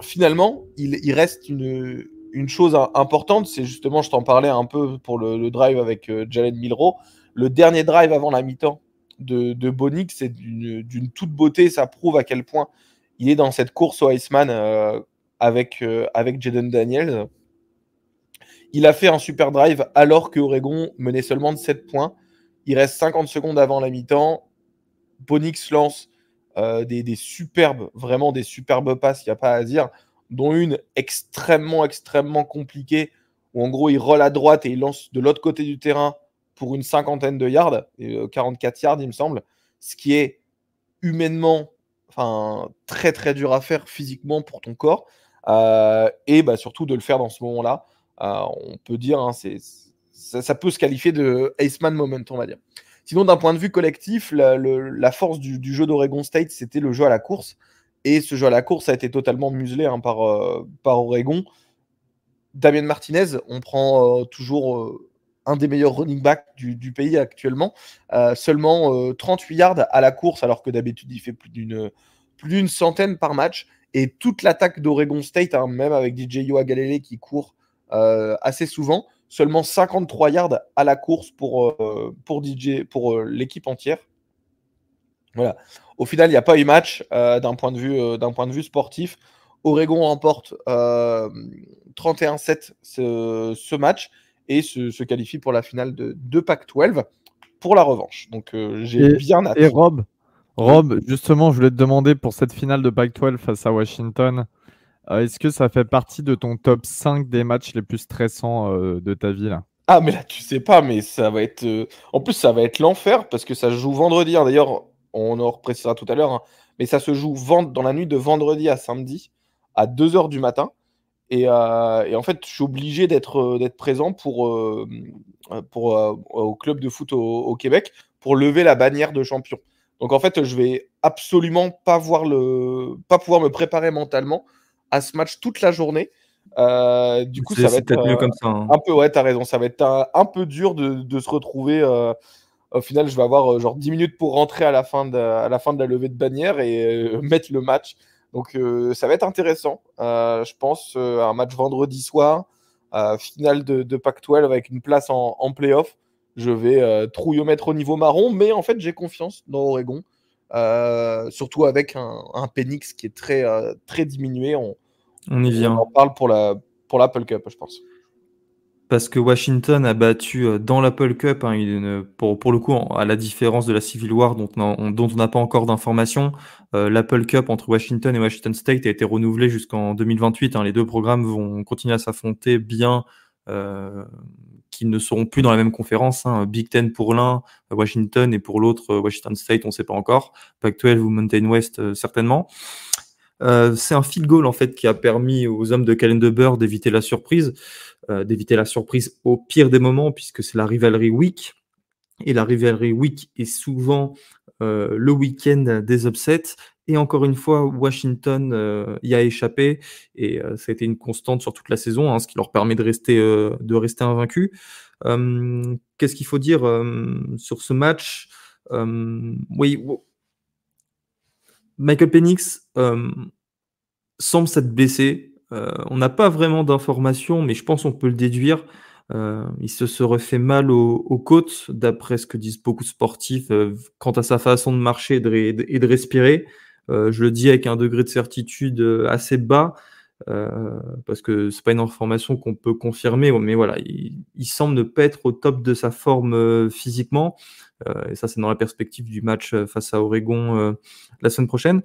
Finalement, il reste une chose importante, c'est justement, je t'en parlais un peu pour le drive avec Jalen Milroe. Le dernier drive avant la mi-temps de Bo Nix, c'est d'une toute beauté. Ça prouve à quel point il est dans cette course au Iceman avec Jaden Daniels. Il a fait un super drive alors que Oregon menait seulement de 7 points. Il reste 50 secondes avant la mi-temps. Bo Nix lance des superbes, vraiment des superbes passes, il n'y a pas à dire, dont une extrêmement compliquée, où en gros il roll à droite et il lance de l'autre côté du terrain pour une 50aine de yards, 44 yards il me semble, ce qui est humainement très très dur à faire physiquement pour ton corps, et surtout de le faire dans ce moment-là. On peut dire, hein, ça peut se qualifier de Iceman moment, on va dire. Sinon, d'un point de vue collectif, la force du jeu d'Oregon State, c'était le jeu à la course. Et ce jeu à la course a été totalement muselé hein, par Oregon. Damien Martinez, on prend toujours un des meilleurs running backs du pays actuellement. Seulement 38 yards à la course, alors que d'habitude, il fait plus d'une centaine par match. Et toute l'attaque d'Oregon State, hein, même avec DJ Uiagalelei qui court assez souvent, seulement 53 yards à la course pour l'équipe entière. Voilà. Au final, il n'y a pas eu match d'un point de vue sportif. Oregon remporte 31-7 ce match et se qualifie pour la finale de Pac-12 pour la revanche. Donc j'ai bien hâte. Et Rob, justement, je voulais te demander pour cette finale de Pac-12 face à Washington, est-ce que ça fait partie de ton top 5 des matchs les plus stressants de ta vie là? Ah, mais là, tu sais pas, mais ça va être. En plus, ça va être l'enfer parce que ça se joue vendredi. Hein. D'ailleurs, on en reprécisera tout à l'heure, hein, mais ça se joue dans la nuit de vendredi à samedi à 2h du matin. Et en fait, je suis obligé d'être présent au club de foot au Québec pour lever la bannière de champion. Donc en fait, je vais absolument pas pouvoir me préparer mentalement à ce match toute la journée. Du coup, ça va être peut-être mieux comme ça. Hein. un peu, ouais, t'as raison, ça va être un peu dur de se retrouver. Au final, je vais avoir genre 10 minutes pour rentrer à la fin de la levée de bannière et mettre le match. Donc ça va être intéressant. Je pense un match vendredi soir, finale de Pac-12 avec une place en play-off. Je vais trouillomètre au niveau marron, mais en fait j'ai confiance dans Oregon. Surtout avec un Penix qui est très diminué. On y vient. On en parle pour l'Apple Cup, je pense. Parce que Washington a battu dans l'Apple Cup, hein, pour le coup, à la différence de la Civil War dont on n'a pas encore d'informations, l'Apple Cup entre Washington et Washington State a été renouvelé jusqu'en 2028. Hein. Les deux programmes vont continuer à s'affronter bien qu'ils ne seront plus dans la même conférence. Hein. Big Ten pour l'un, Washington, et pour l'autre, Washington State, on ne sait pas encore. Pac-12 ou Mountain West, certainement. C'est un field goal en fait qui a permis aux hommes de Kallendeber d'éviter la surprise au pire des moments, puisque c'est la rivalry week, et la rivalry week est souvent le week-end des upsets, et encore une fois Washington y a échappé, et ça a été une constante sur toute la saison, hein, ce qui leur permet de rester invaincus. Qu'est-ce qu'il faut dire sur ce match? Oui, Michael Penix semble s'être blessé. On n'a pas vraiment d'informations, mais je pense qu'on peut le déduire. Il se serait fait mal aux côtes, d'après ce que disent beaucoup de sportifs, quant à sa façon de marcher et de respirer. Je le dis avec un degré de certitude assez bas, parce que c'est pas une information qu'on peut confirmer, mais voilà, il semble ne pas être au top de sa forme physiquement. Et ça, c'est dans la perspective du match face à Oregon la semaine prochaine.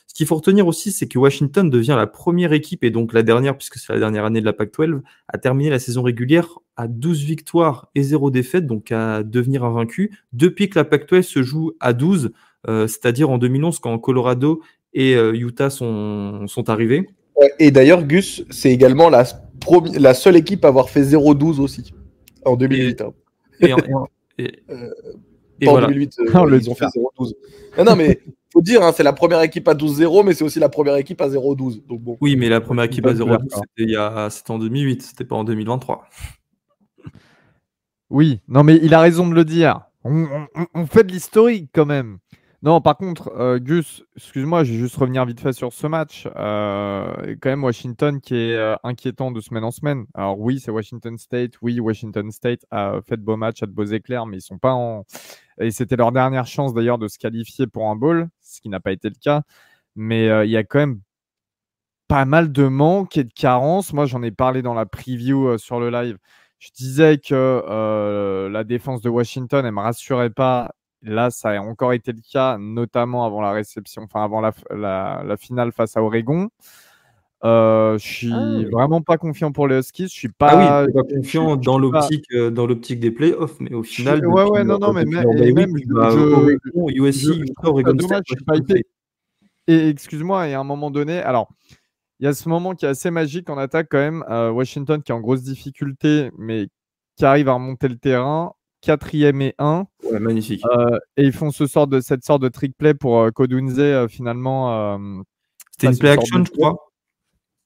Ce qu'il faut retenir aussi, c'est que Washington devient la première équipe, et donc la dernière, puisque c'est la dernière année de la Pac-12, à terminer la saison régulière à 12 victoires et 0 défaites, donc à devenir invaincu, depuis que la Pac-12 se joue à 12. c'est-à-dire en 2011 quand Colorado et Utah sont arrivés. Et d'ailleurs, Gus, c'est également la seule équipe à avoir fait 0-12 aussi, en 2008. Et en voilà. 2008, ils ont fait 0-12. Non, mais faut dire, hein, c'est la première équipe à 12-0, mais c'est aussi la première équipe à 0-12. Donc bon. Oui, mais la première équipe à 0-12, c'était en 2008, c'était pas en 2023. Oui, non, mais il a raison de le dire. On fait de l'historique quand même. Non, par contre, Gus, excuse-moi, je vais juste revenir vite fait sur ce match. Quand même, Washington qui est inquiétant de semaine en semaine. Alors oui, c'est Washington State. Oui, Washington State a fait de beaux matchs, a de beaux éclairs, mais ils sont pas en... Et c'était leur dernière chance d'ailleurs de se qualifier pour un bowl, ce qui n'a pas été le cas. Mais il y a quand même pas mal de manques et de carences. Moi, j'en ai parlé dans la preview sur le live. Je disais que la défense de Washington, elle ne me rassurait pas. Là, ça a encore été le cas, notamment avant la réception, enfin avant la finale face à Oregon. Je suis vraiment pas confiant pour les Huskies. Je suis pas. Pas confiant dans l'optique des playoffs, mais au final, Oregon, USC, Utah, Oregon State, je suis pas hypé. Et excuse-moi, et à un moment donné, alors. Il y a ce moment qui est assez magique en attaque quand même. Washington qui est en grosse difficulté, mais qui arrive à remonter le terrain. 4e et 1. Ouais, magnifique. Et ils font cette sorte de trick play pour Kodunze finalement. C'était une play action, je crois.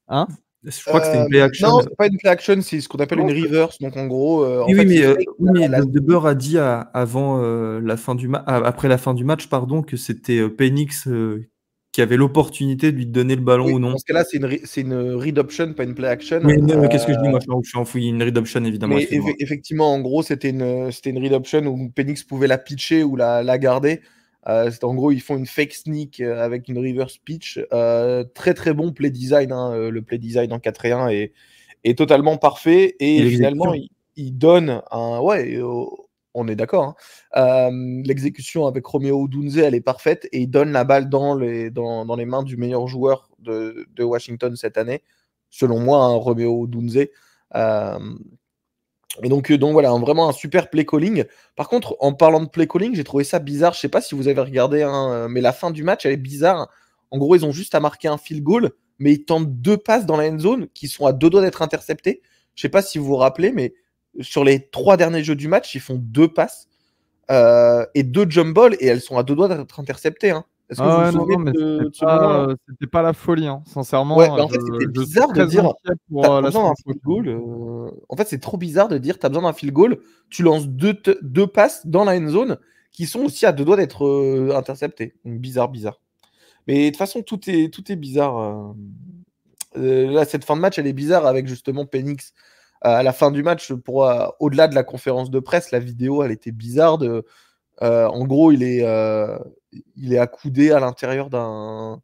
Hein? Je crois que c'était une play action. Non, c'est pas une play action, c'est ce qu'on appelle une reverse. Donc en gros, De Boer a dit après la fin du match, que c'était Penix qui avait l'opportunité de lui donner le ballon ou non. Dans ce cas-là, c'est une read option, pas une play action. Mais qu'est-ce que je dis? Moi, je suis enfouillé. Une read option, évidemment. Mais effectivement, en gros, c'était une read option où Penix pouvait la pitcher ou la garder. En gros, ils font une fake sneak avec une reverse pitch. Très très bon play design. Le play design en 4 et 1 est totalement parfait. Et finalement, il donne un. Ouais, on est d'accord. L'exécution avec Romeo Odunze, elle est parfaite. Et il donne la balle dans les mains du meilleur joueur de Washington cette année. Selon moi, Romeo Odunze. Et donc voilà, vraiment un super play calling. Par contre, en parlant de play calling, j'ai trouvé ça bizarre. Je sais pas si vous avez regardé, mais la fin du match, elle est bizarre. En gros, ils ont juste à marquer un field goal, mais ils tentent 2 passes dans la end zone qui sont à 2 doigts d'être interceptées. Je sais pas si vous vous rappelez, mais sur les 3 derniers jeux du match, ils font 2 passes et 2 jump balls et elles sont à 2 doigts d'être interceptées. Est-ce que vous vous souvenez de ce moment-là ? C'était pas la folie, sincèrement. Ouais, en fait, c'était bizarre de dire t'as besoin d'un field goal. En fait, c'est trop bizarre de dire t'as besoin d'un field goal. Tu lances 2 passes dans la end zone qui sont aussi à 2 doigts d'être interceptées. Donc, bizarre. Mais de toute façon, tout est bizarre. Là, cette fin de match, elle est bizarre avec justement Penix. À la fin du match, au-delà de la conférence de presse, la vidéo, elle était bizarre. En gros, il est accoudé à l'intérieur d'une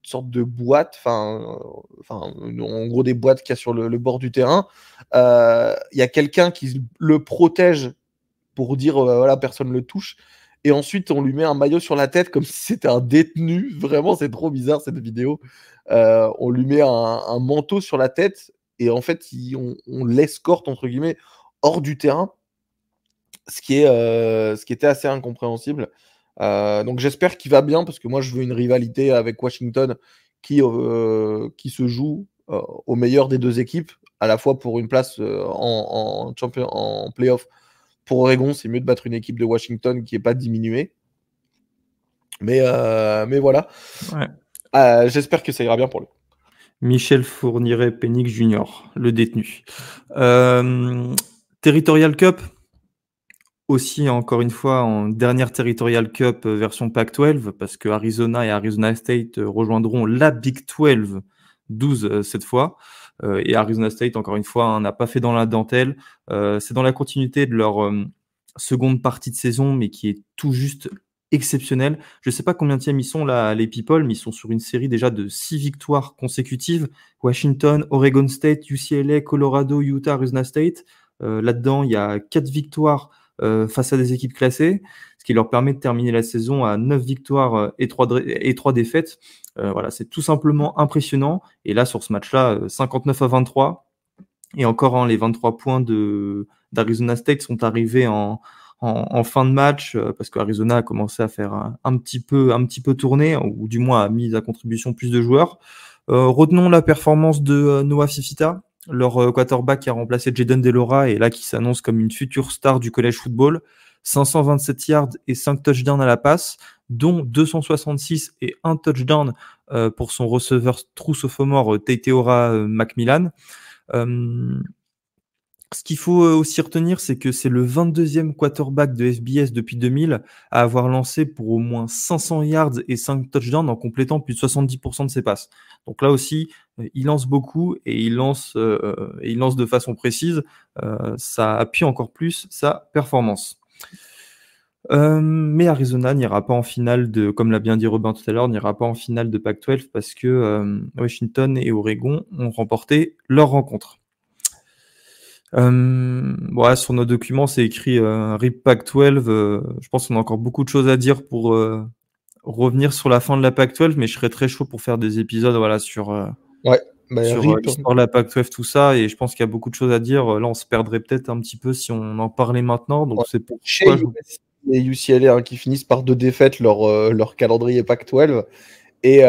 sorte de boîte, en gros des boîtes qu'il y a sur le bord du terrain. Il y a quelqu'un qui le protège pour dire voilà, personne ne le touche. Et ensuite, on lui met un maillot sur la tête comme si c'était un détenu. Vraiment, c'est trop bizarre cette vidéo. On lui met un manteau sur la tête et en fait, on l'escorte entre guillemets hors du terrain. Ce qui était assez incompréhensible. Donc j'espère qu'il va bien parce que moi je veux une rivalité avec Washington qui se joue au meilleur des 2 équipes, à la fois pour une place en playoff. Pour Oregon, c'est mieux de battre une équipe de Washington qui n'est pas diminuée. Mais voilà. Ouais. J'espère que ça ira bien pour lui. Michel Fourniret-Penix Jr., le détenu. Territorial Cup, aussi encore une fois en dernière Territorial Cup version Pac-12, parce que Arizona et Arizona State rejoindront la Big 12, 12 cette fois. Et Arizona State, encore une fois, n'a pas fait dans la dentelle. C'est dans la continuité de leur seconde partie de saison, mais qui est tout juste exceptionnelle. Je ne sais pas combienième ils sont là, les people, mais ils sont sur une série déjà de 6 victoires consécutives. Washington, Oregon State, UCLA, Colorado, Utah, Arizona State. Là-dedans, il y a 4 victoires face à des équipes classées, ce qui leur permet de terminer la saison à 9 victoires et 3 défaites. Voilà, c'est tout simplement impressionnant. Et là, sur ce match-là, 59-23. Et encore, les 23 points d'Arizona State sont arrivés en en fin de match, parce qu'Arizona a commencé à faire un petit peu tourner, ou du moins a mis à contribution plus de joueurs. Retenons la performance de Noah Fifita, leur quarterback qui a remplacé Jayden Delora et là qui s'annonce comme une future star du college football. 527 yards et 5 touchdowns à la passe, dont 266 et un touchdown pour son receveur true sophomore Teiteora Macmillan. Ce qu'il faut aussi retenir, c'est que c'est le 22e quarterback de FBS depuis 2000 à avoir lancé pour au moins 500 yards et 5 touchdowns en complétant plus de 70% de ses passes. Donc là aussi, il lance beaucoup et il lance de façon précise. Ça appuie encore plus sa performance. Mais Arizona n'ira pas en finale comme l'a bien dit Robin tout à l'heure, n'ira pas en finale de Pac-12 parce que Washington et Oregon ont remporté leur rencontre. Sur nos documents, c'est écrit RIP Pac-12. Je pense qu'on a encore beaucoup de choses à dire pour revenir sur la fin de la Pac-12, mais je serais très chaud pour faire des épisodes sur l'histoire de la Pac-12, tout ça, et je pense qu'il y a beaucoup de choses à dire. Là, on se perdrait peut-être un petit peu si on en parlait maintenant. Donc c'est pourquoi et UCLA qui finissent par 2 défaites leur calendrier Pac-12 et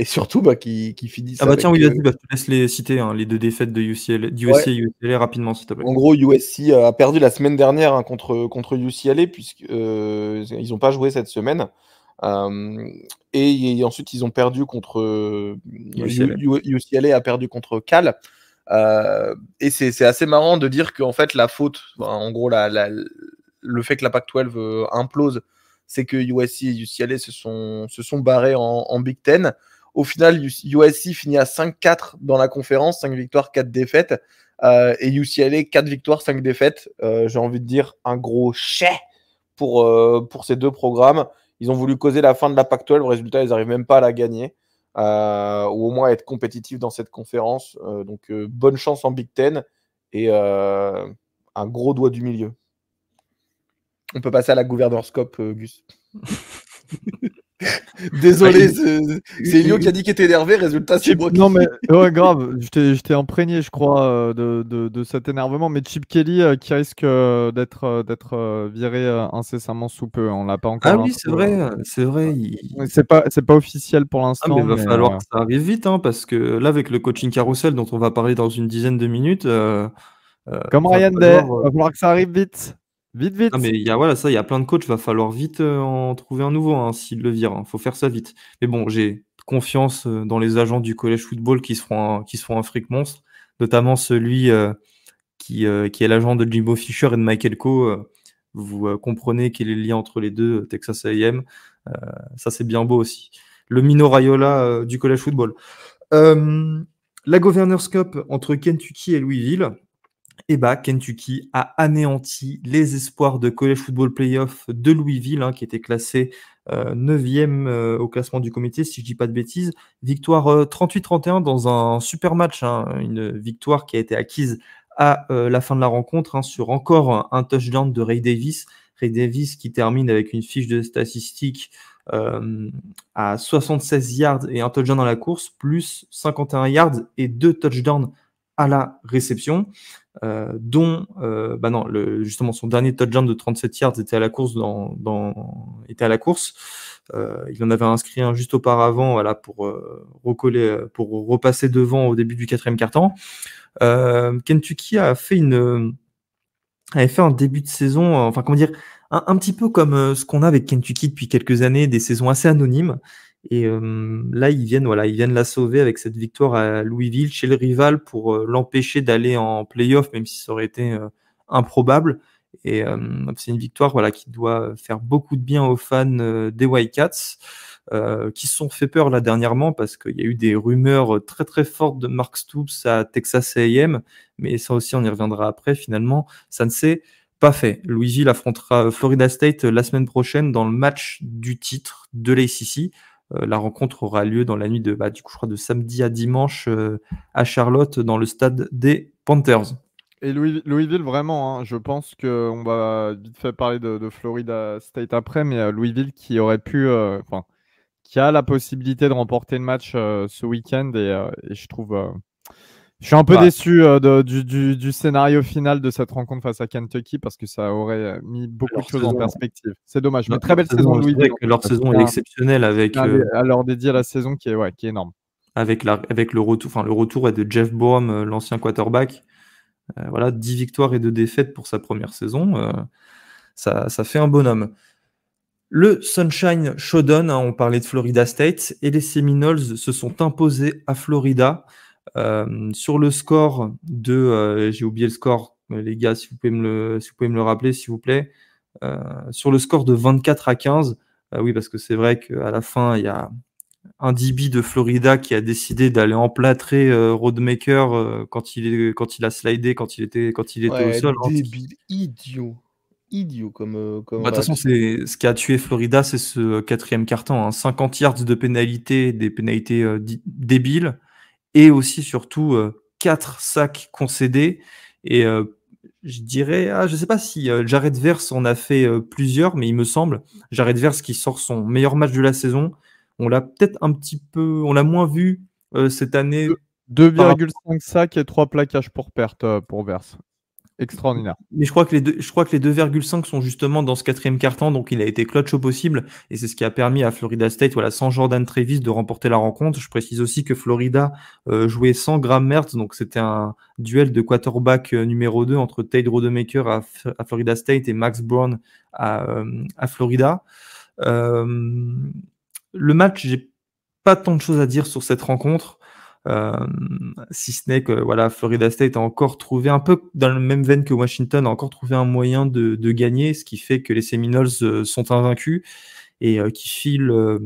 surtout qui finissent. Ah bah tiens, oui, vas-y, je te laisse les citer, les 2 défaites de USC et UCLA rapidement, s'il te plaît. En gros, USC a perdu la semaine dernière contre UCLA puisqu'ils n'ont pas joué cette semaine. Et ensuite, ils ont perdu contre UCLA a perdu contre Cal. Et c'est assez marrant de dire qu'en fait, la faute, en gros, le fait que la Pac-12 implose, c'est que USC et UCLA se sont barrés en Big Ten. Au final, USC finit à 5-4 dans la conférence, 5 victoires, 4 défaites. Et UCLA, 4 victoires, 5 défaites. J'ai envie de dire un gros chais pour ces 2 programmes. Ils ont voulu causer la fin de la Pac-12. Résultat, ils n'arrivent même pas à la gagner. Ou au moins à être compétitifs dans cette conférence. Donc, bonne chance en Big Ten. Et un gros doigt du milieu. On peut passer à la Gouverneurs Cup, Gus. Désolé, c'est Elio qui a dit qu'il était énervé, résultat c'est moi qui... Non mais ouais, grave, j'étais imprégné je crois de cet énervement, mais Chip Kelly qui risque d'être viré incessamment sous peu, on l'a pas encore. Ah oui, c'est vrai. C'est pas officiel pour l'instant. Mais il va falloir que ça arrive vite, parce que là avec le coaching carousel dont on va parler dans une dizaine de minutes... comme Ryan Day, il va falloir que ça arrive vite. Vite. Ah, mais il y a plein de coachs, va falloir vite en trouver un nouveau s'ils le virent. Faut faire ça vite. Mais bon, j'ai confiance dans les agents du college football qui se feront un fric monstre, notamment celui qui est l'agent de Jimbo Fisher et de Michael Coe. Vous comprenez quel est le lien entre les deux, Texas A&M. Ça, c'est bien beau aussi. Le Mino Raiola du college football. La Governor's Cup entre Kentucky et Louisville. Kentucky a anéanti les espoirs de college football playoff de Louisville, qui était classé 9e au classement du comité, si je dis pas de bêtises. Victoire 38-31 dans un super match, une victoire qui a été acquise à la fin de la rencontre sur encore un touchdown de Ray Davis. Ray Davis qui termine avec une fiche de statistiques à 76 yards et un touchdown dans la course, plus 51 yards et 2 touchdowns à la réception. Dont justement son dernier touchdown de 37 yards était à la course il en avait inscrit un juste auparavant pour repasser devant au début du 4e quart-temps. Kentucky avait fait un début de saison, un petit peu comme ce qu'on a avec Kentucky depuis quelques années, des saisons assez anonymes. Et là, ils viennent la sauver avec cette victoire à Louisville, chez le rival, pour l'empêcher d'aller en play-off, même si ça aurait été improbable. Et c'est une victoire qui doit faire beaucoup de bien aux fans des Wildcats, qui se sont fait peur là dernièrement, parce qu'il y a eu des rumeurs très très fortes de Mark Stoops à Texas A&M, mais ça aussi on y reviendra après. Finalement, ça ne s'est pas fait. Louisville affrontera Florida State la semaine prochaine dans le match du titre de l'ACC. La rencontre aura lieu dans la nuit de samedi à dimanche à Charlotte, dans le stade des Panthers. Et Louisville, vraiment, je pense qu'on va vite fait parler de Florida State après, mais Louisville qui aurait pu, qui a la possibilité de remporter le match ce week-end, et je trouve Je suis un peu Ouais. déçu du scénario final de cette rencontre face à Kentucky parce que ça aurait mis beaucoup Leur de choses en saison, perspective. C'est dommage, mais leur très belle saison de c'est vrai Louisville. que leur saison est exceptionnelle avec, À leur dédier la saison qui est énorme. avec le retour ouais, de Jeff Boehm, l'ancien quarterback. Voilà, 10 victoires et 2 défaites pour sa première saison. Ça fait un bonhomme. Le Sunshine Showdown, hein, on parlait de Florida State, et les Seminoles se sont imposés à Florida sur le score de, j'ai oublié le score, les gars, si vous pouvez me le rappeler, s'il vous plaît, sur le score de 24-15. Oui, parce que c'est vrai qu'à la fin, il y a un DB de Florida qui a décidé d'aller emplâtrer Rodemaker quand il a slidé, quand il était au Ouais, sol. Hein. débile, idiot comme Bah, de toute façon, réaction. c'est ce qui a tué Florida, c'est ce quatrième quart-temps. Hein. 50 yards de pénalité, des pénalités débiles, et aussi surtout 4 sacs concédés. Et je dirais, je sais pas si Jared Verse en a fait plusieurs, mais il me semble, Jared Verse qui sort son meilleur match de la saison, on l'a peut-être un petit peu, on l'a moins vu cette année. 2,5 sacs et 3 plaquages pour perte pour Verse. Extraordinaire. Mais je crois que les 2,5 sont justement dans ce quatrième quart-temps, donc il a été clutch au possible, et c'est ce qui a permis à Florida State, voilà, sans Jordan Travis, de remporter la rencontre. Je précise aussi que Florida jouait sans Graham Mertz, donc c'était un duel de quarterback numéro 2 entre Tate Rodemaker à Florida State et Max Brown à Florida. Le match, j'ai pas tant de choses à dire sur cette rencontre. Si ce n'est que voilà, Florida State a encore trouvé, un peu dans la même veine que Washington, a encore trouvé un moyen de gagner, ce qui fait que les Seminoles sont invaincus et qui filent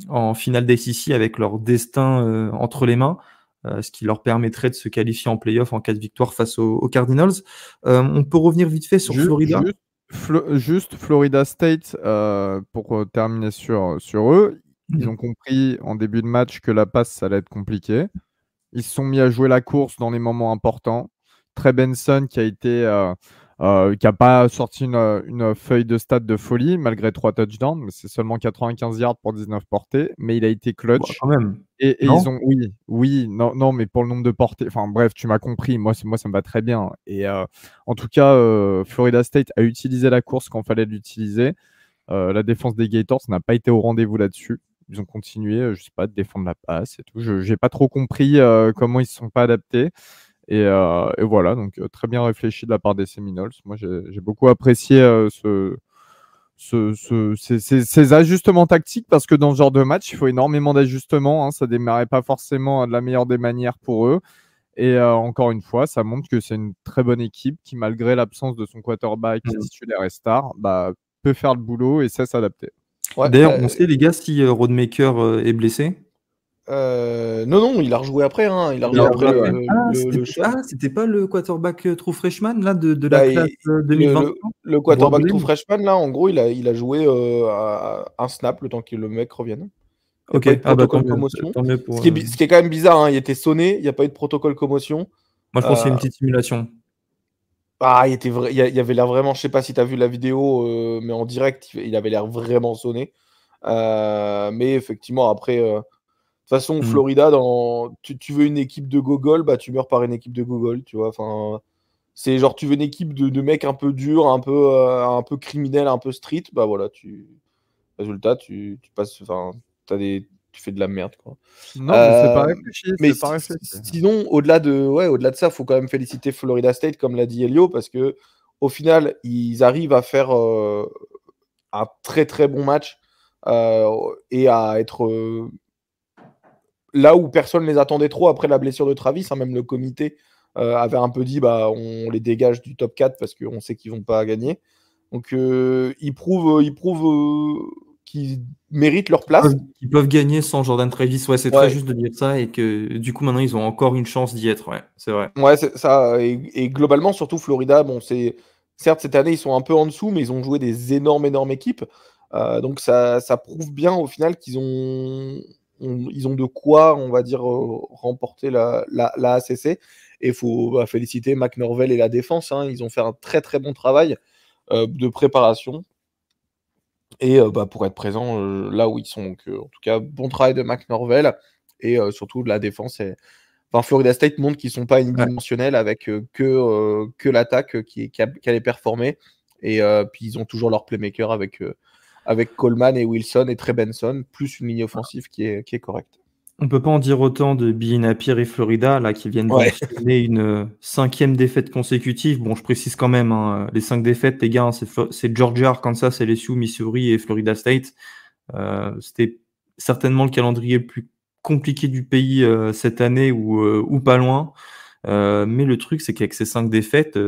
en finale d'ACC avec leur destin entre les mains, ce qui leur permettrait de se qualifier en playoff en cas de victoire face aux Cardinals. On peut revenir vite fait sur Florida. Juste Florida State, pour terminer sur eux, ils ont compris en début de match que la passe, ça allait être compliqué. Ils se sont mis à jouer la course dans les moments importants. Trey Benson qui a pas sorti une feuille de stats de folie malgré 3 touchdowns, mais c'est seulement 95 yards pour 19 portées, mais il a été Bah, clutch. quand même. Et Non ils ont, oui, non, mais pour le nombre de portées, enfin bref, tu m'as compris, moi, ça me va très bien. Et en tout cas, Florida State a utilisé la course quand il fallait l'utiliser. La défense des Gators n'a pas été au rendez-vous là-dessus. Ils ont continué, je sais pas, de défendre la passe et tout. Je n'ai pas trop compris comment ils ne se sont pas adaptés. Et voilà, donc très bien réfléchi de la part des Seminoles. Moi, j'ai beaucoup apprécié ces ajustements tactiques parce que dans ce genre de match, il faut énormément d'ajustements. Hein. Ça démarrait pas forcément de la meilleure des manières pour eux. Et encore une fois, ça montre que c'est une très bonne équipe qui, malgré l'absence de son quarterback titulaire et star, peut faire le boulot et sait s'adapter. Ouais, D'ailleurs, on sait les gars si Rodemaker est blessé? non, il a rejoué après. Hein. Il a rejoué après le show. C'était pas le quarterback true freshman là, de la Bah, classe 2023? le quarterback true freshman, là, en gros, il a joué un snap le temps que le mec revienne. Il n'y a pas eu de protocole commotion. Tant mieux pour, Ce qui est quand même bizarre, hein, il était sonné, il n'y a pas eu de protocole commotion. Moi, je pense qu'il y a une petite simulation. Il y avait l'air vraiment, je sais pas si tu as vu la vidéo, mais en direct, il avait l'air vraiment sonné. Mais effectivement, après, de toute façon, Florida, tu veux une équipe de gogol, bah tu meurs par une équipe de gogol, tu vois. Enfin, c'est genre, tu veux une équipe de mecs un peu durs, un peu criminels, un peu street, bah voilà, résultat, tu passes, enfin, tu fais de la merde, quoi. Non, mais c'est pas réfléchi. Mais c'est pas réfléchi. sinon, au-delà de ça, il faut quand même féliciter Florida State, comme l'a dit Elio, parce que au final, ils arrivent à faire un très très bon match et à être là où personne ne les attendait trop après la blessure de Travis. Hein, même le comité avait un peu dit bah, on les dégage du top 4 parce qu'on sait qu'ils vont pas gagner. Donc ils prouvent qu'ils méritent leur place. Ils peuvent gagner sans Jordan Travis. Ouais, c'est très juste de dire ça et que du coup maintenant ils ont encore une chance d'y être. Ouais, c'est vrai. Ouais, c'est ça. Et globalement, surtout Florida, bon, certes cette année ils sont un peu en dessous, mais ils ont joué des énormes équipes. Donc ça prouve bien au final qu'ils ils ont de quoi, on va dire, remporter la ACC. Et il faut féliciter McNorvell et la défense. Hein. Ils ont fait un très très bon travail de préparation. Et pour être présent là où ils sont. Donc, en tout cas, bon travail de McNorvell. Et surtout, la défense Enfin, Florida State montre qu'ils sont pas unidimensionnels avec que l'attaque qui allait performer. Et puis ils ont toujours leur playmaker avec Coleman et Wilson et Trey Benson, plus une ligne offensive qui est correcte. On peut pas en dire autant de Billy Napier et Florida, là, qui viennent d'enchaîner une 5e défaite consécutive. Bon, je précise quand même, hein, les 5 défaites, les gars, c'est Georgia, Arkansas, LSU, Missouri et Florida State. C'était certainement le calendrier le plus compliqué du pays cette année ou pas loin. Mais le truc, c'est qu'avec ces 5 défaites,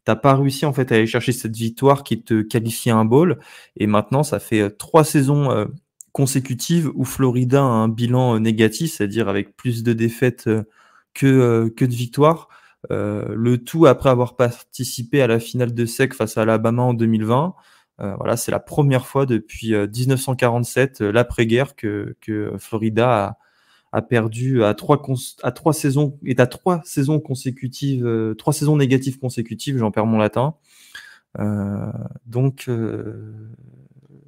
t'as pas réussi en fait à aller chercher cette victoire qui te qualifiait un bowl. Et maintenant, ça fait 3 saisons consécutives où Florida a un bilan négatif, c'est-à-dire avec plus de défaites que de victoires. Le tout après avoir participé à la finale de SEC face à Alabama en 2020. Voilà, c'est la première fois depuis 1947, l'après-guerre, que Florida a perdu à trois saisons consécutives, 3 saisons négatives consécutives, j'en perds mon latin. Donc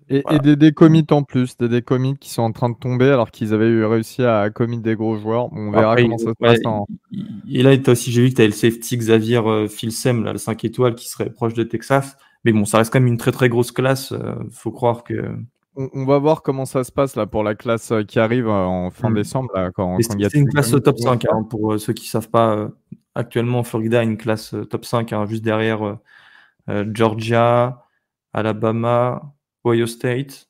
Et voilà. des décommits en plus, des décommits qui sont en train de tomber alors qu'ils avaient réussi à commit des gros joueurs. On verra Après, comment ça se passe et là, j'ai vu que tu as le safety Xavier Filsem, là, le 5 étoiles, qui serait proche de Texas. Mais bon, ça reste quand même une très très grosse classe. Faut croire que. On va voir comment ça se passe là pour la classe qui arrive en fin décembre. Là, quand il y a c'est une classe commits top qui vont 5, hein, pour ceux qui ne savent pas. Actuellement, Florida a une classe top 5, hein, juste derrière Georgia, Alabama, Ohio State.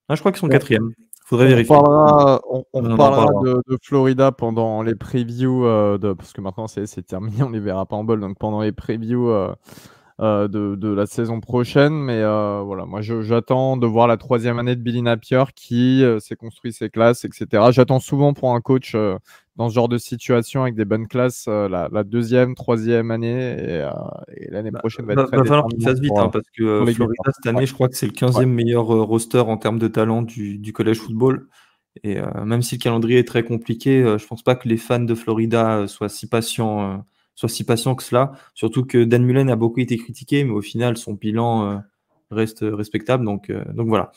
Ah, je crois qu'ils sont 4e. Faudrait vérifier. On On en reparlera parlera. de Florida pendant les previews, parce que maintenant c'est terminé, on les verra pas en bowl, donc pendant les previews de la saison prochaine. Mais voilà, moi j'attends de voir la 3e année de Billy Napier qui s'est construit ses classes, etc. J'attends souvent pour un coach dans ce genre de situation avec des bonnes classes la 2e, 3e année, et l'année prochaine va être très Va falloir qu'il fasse vite, déterminante parce que les Florida, Gators. cette année, je crois que c'est le 15e meilleur roster en termes de talent du college football. Et même si le calendrier est très compliqué, je pense pas que les fans de Florida soient si patients que cela. Surtout que Dan Mullen a beaucoup été critiqué, mais au final, son bilan reste respectable. Donc voilà.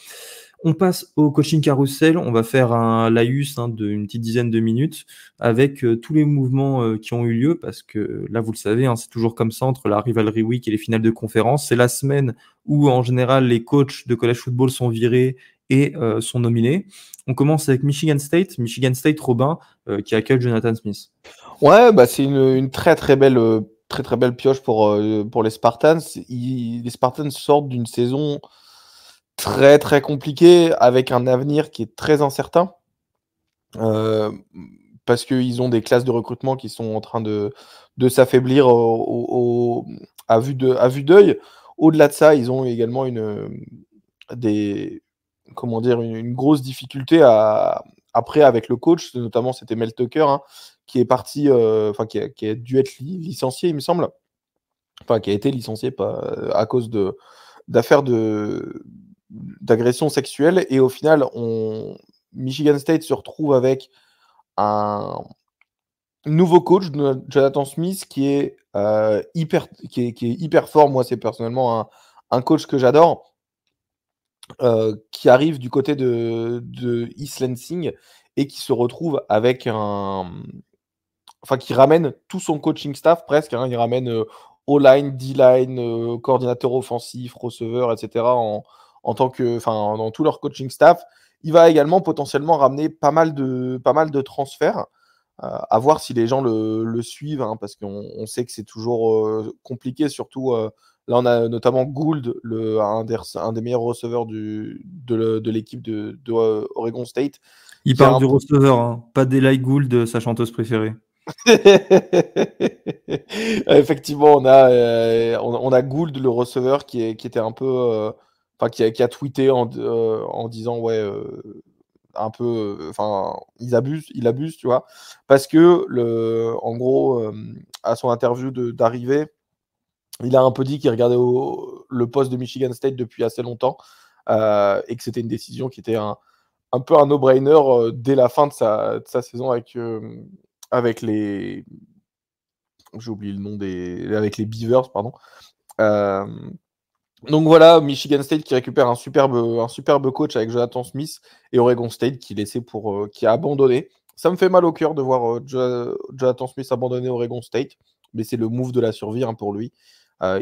On passe au coaching carousel. On va faire un laïus d'une petite dizaine de minutes avec tous les mouvements qui ont eu lieu, parce que là, vous le savez, c'est toujours comme ça entre la Rivalry Week et les finales de conférence. C'est la semaine où, en général, les coachs de college football sont virés et sont nominés. On commence avec Michigan State. Michigan State, Robin, qui accueille Jonathan Smith. Ouais, bah c'est une très très belle pioche pour les Spartans. Les Spartans sortent d'une saison très très compliquée avec un avenir qui est très incertain, parce qu'ils ont des classes de recrutement qui sont en train de s'affaiblir à vue d'œil. Au-delà de ça, ils ont également une grosse difficulté après avec le coach, notamment c'était Mel Tucker, qui est parti, qui a dû être licencié, il me semble. Enfin, qui a été licencié à cause d'affaires d'agression sexuelle. Et au final, Michigan State se retrouve avec un nouveau coach, Jonathan Smith, qui est hyper fort. Moi, c'est personnellement un coach que j'adore, qui arrive du côté de East Lansing et qui se retrouve avec qui ramène tout son coaching staff presque. Il ramène O-line, D-line, coordinateur offensif, receveur, etc. en tant que, dans tout leur coaching staff. Il va également potentiellement ramener pas mal de transferts. À voir si les gens le suivent, parce qu'on sait que c'est toujours compliqué, surtout là on a notamment Gould, un des meilleurs receveurs de l'équipe de Oregon State. Il parle du receveur, pas d'Eli Gould, sa chanteuse préférée. Effectivement, on a Gould, le receveur, qui était un peu, qui a tweeté en disant un peu, il abuse, tu vois, parce que en gros, à son interview d'arrivée, il a un peu dit qu'il regardait le poste de Michigan State depuis assez longtemps, et que c'était une décision qui était un peu un no-brainer dès la fin de sa saison avec les... J'ai oublié le nom avec les Beavers, pardon. Donc voilà, Michigan State qui récupère un superbe coach avec Jonathan Smith, et Oregon State qui a abandonné Ça me fait mal au cœur de voir Jonathan Smith abandonner Oregon State, mais c'est le move de la survie pour lui.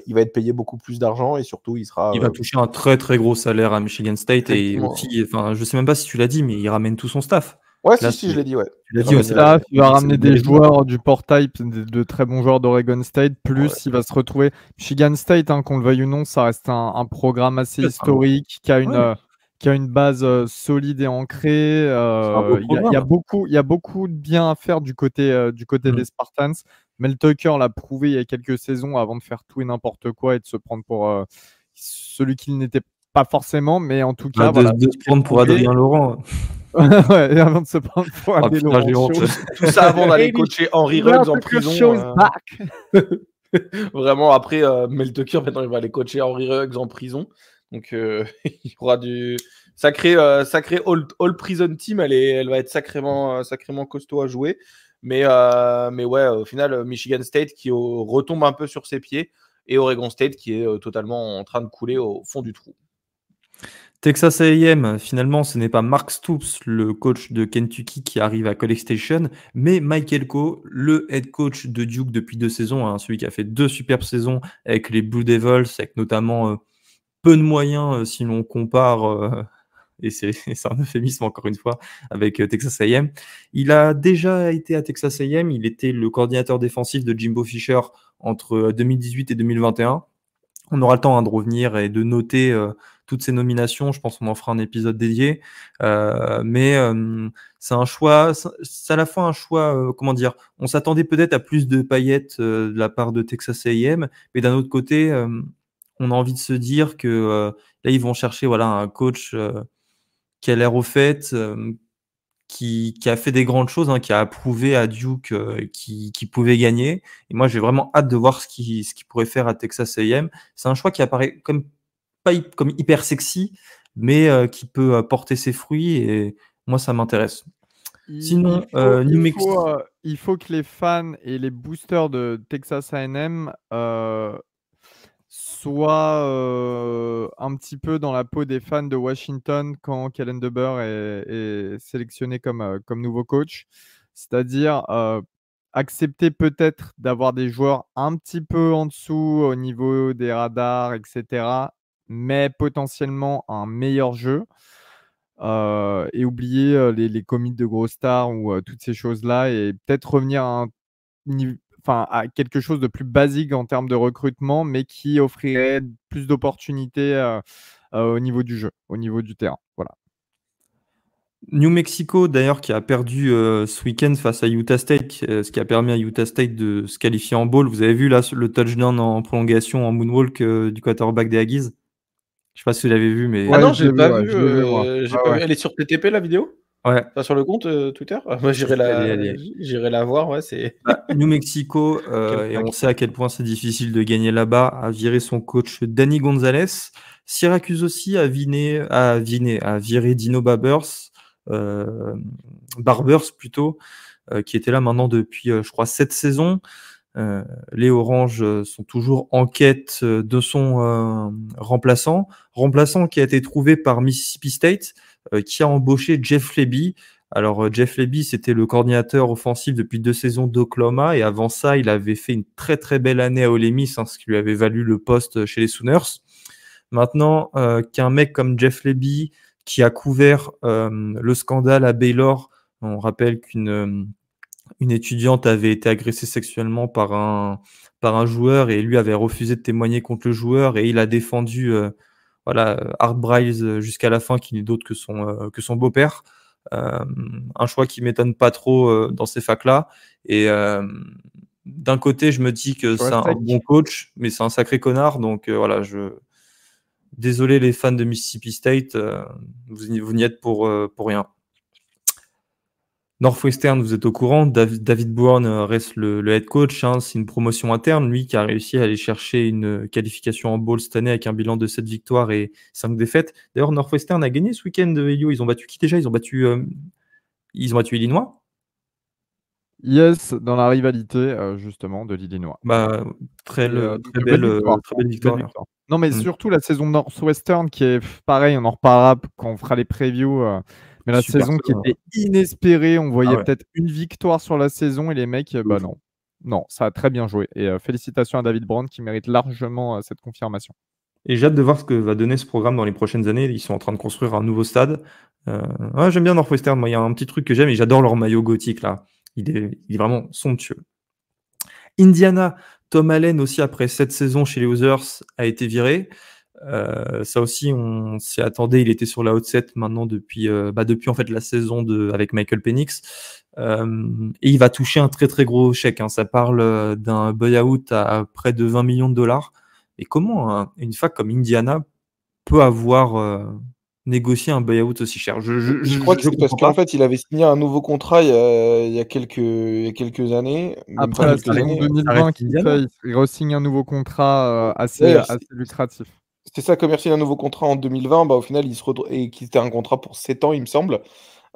Il va être payé beaucoup plus d'argent et surtout il va toucher un très très gros salaire à Michigan State et aussi, enfin, je sais même pas si tu l'as dit, mais il ramène tout son staff. Ouais, Là, si, je l'ai dit, ouais. Tu l'as dit, ouais, Il va ramener des joueurs du port type, de très bons joueurs d'Oregon State, plus il va se retrouver. Michigan State, qu'on le veuille ou non, ça reste un programme assez historique, qui a une base solide et ancrée. Il y a beaucoup de bien à faire du côté des Spartans. Mel Tucker l'a prouvé il y a quelques saisons avant de faire tout et n'importe quoi et de se prendre pour celui qu'il n'était pas forcément, mais en tout cas. De se prendre pour Adrien Laurent. Ouais, avant de se prendre pour Adrien Laurent. Tout ça avant d'aller coacher Henry Ruggs en prison. Vraiment, après, Mel Tucker, maintenant, il va aller coacher Henry Ruggs en prison. Donc, il y aura du sacré all prison team. Elle va être sacrément costaud à jouer. Mais ouais, au final, Michigan State qui retombe un peu sur ses pieds et Oregon State qui est totalement en train de couler au fond du trou. Texas A&M, finalement, ce n'est pas Mark Stoops, le coach de Kentucky, qui arrive à College Station, mais Mike Elko, le head coach de Duke depuis 2 saisons, celui qui a fait 2 superbes saisons avec les Blue Devils, avec notamment peu de moyens si l'on compare, et c'est un euphémisme encore une fois, avec Texas A&M. Il a déjà été à Texas A&M, il était le coordinateur défensif de Jimbo Fisher entre 2018 et 2021. On aura le temps de revenir et de noter toutes ces nominations. Je pense qu'on en fera un épisode dédié. Mais c'est un choix, c'est à la fois un choix, comment dire, on s'attendait peut-être à plus de paillettes de la part de Texas A&M, mais d'un autre côté, on a envie de se dire que là, ils vont chercher un coach qui a l'air au fait, qui a fait des grandes choses, qui a prouvé à Duke qui pouvait gagner. Et moi, j'ai vraiment hâte de voir ce qu'il pourrait faire à Texas A&M. C'est un choix qui apparaît pas comme hyper sexy, mais qui peut porter ses fruits. Et moi, ça m'intéresse. Sinon, New Mexico. Il faut que les fans et les boosters de Texas A&M soit un petit peu dans la peau des fans de Washington quand Kellen DeBoer est sélectionné comme nouveau coach. C'est-à-dire accepter peut-être d'avoir des joueurs un petit peu en dessous au niveau des radars, etc., mais potentiellement un meilleur jeu. Et oublier les commits de gros stars ou toutes ces choses-là et peut-être revenir à quelque chose de plus basique en termes de recrutement, mais qui offrirait plus d'opportunités au niveau du jeu, au niveau du terrain. Voilà. New Mexico, d'ailleurs, qui a perdu ce week-end face à Utah State, ce qui a permis à Utah State de se qualifier en bowl. Vous avez vu là le touchdown en prolongation en moonwalk du quarterback des Aggies? Je sais pas si vous l'avez vu, mais... Ah non, je l'ai pas vu. Elle est sur TTP, la vidéo? Ouais. Enfin, sur le compte Twitter? Moi, j'irai la voir. Ouais, New Mexico, et on sait à quel point c'est difficile de gagner là-bas, a viré son coach Danny Gonzalez. Syracuse aussi a viré Dino Barbers plutôt, qui était là maintenant depuis, je crois, 7 saisons. Les Oranges sont toujours en quête de son remplaçant qui a été trouvé par Mississippi State, qui a embauché Jeff Lebby. Alors Jeff Lebby, c'était le coordinateur offensif depuis 2 saisons d'Oklahoma, et avant ça, il avait fait une très très belle année à Ole Miss, ce qui lui avait valu le poste chez les Sooners. Maintenant qu'un mec comme Jeff Lebby, qui a couvert le scandale à Baylor, on rappelle qu'une étudiante avait été agressée sexuellement par un joueur et lui avait refusé de témoigner contre le joueur, et il a défendu Art Briles jusqu'à la fin, qui n'est d'autre que son beau-père. Un choix qui m'étonne pas trop dans ces facs-là. Et d'un côté, je me dis que c'est un bon coach, mais c'est un sacré connard. Donc désolé les fans de Mississippi State, vous n'y êtes pour rien. Northwestern, vous êtes au courant, David Bourne reste le head coach, c'est une promotion interne, lui qui a réussi à aller chercher une qualification en bowl cette année avec un bilan de 7 victoires et 5 défaites. D'ailleurs, Northwestern a gagné ce week-end, Elio. Ils ont battu qui déjà? Ils ont battu Illinois? Yes, dans la rivalité justement de l'Illinois. Très belle victoire. Non, mais surtout la saison Northwestern qui est pareil, on en reparlera quand on fera les previews Mais la super saison qui saison. était inespérée, on voyait Ouais. peut-être une victoire sur la saison et les mecs, bah non. Non, ça a très bien joué et félicitations à David Brown qui mérite largement, cette confirmation. Et j'ai hâte de voir ce que va donner ce programme dans les prochaines années. Ils sont en train de construire un nouveau stade. Ouais, j'aime bien Northwestern. Moi, il y a un petit truc que j'aime et j'adore leur maillot gothique là. Il est vraiment somptueux. Indiana, Tom Allen aussi après 7 saisons chez les Oilers a été viré. Ça aussi, on s'y attendait. Il était sur la haute 7 maintenant depuis en fait la saison avec Michael Penix. Et il va toucher un très très gros chèque. Ça parle d'un buyout à près de 20 millions de dollars. Et comment une fac comme Indiana peut avoir négocié un buyout aussi cher? Je crois que Je c'est parce comprends qu'en pas. fait, il avait signé un nouveau contrat il y a quelques années, même pas Après la quelques saison années. Ça reste 2020 qu'il Indiana. fait, il re-signe un nouveau contrat, assez, Ouais, assez lucratif. c'est ça, comme il a signé un nouveau contrat en 2020, bah, au final, et qui était un contrat pour 7 ans, il me semble.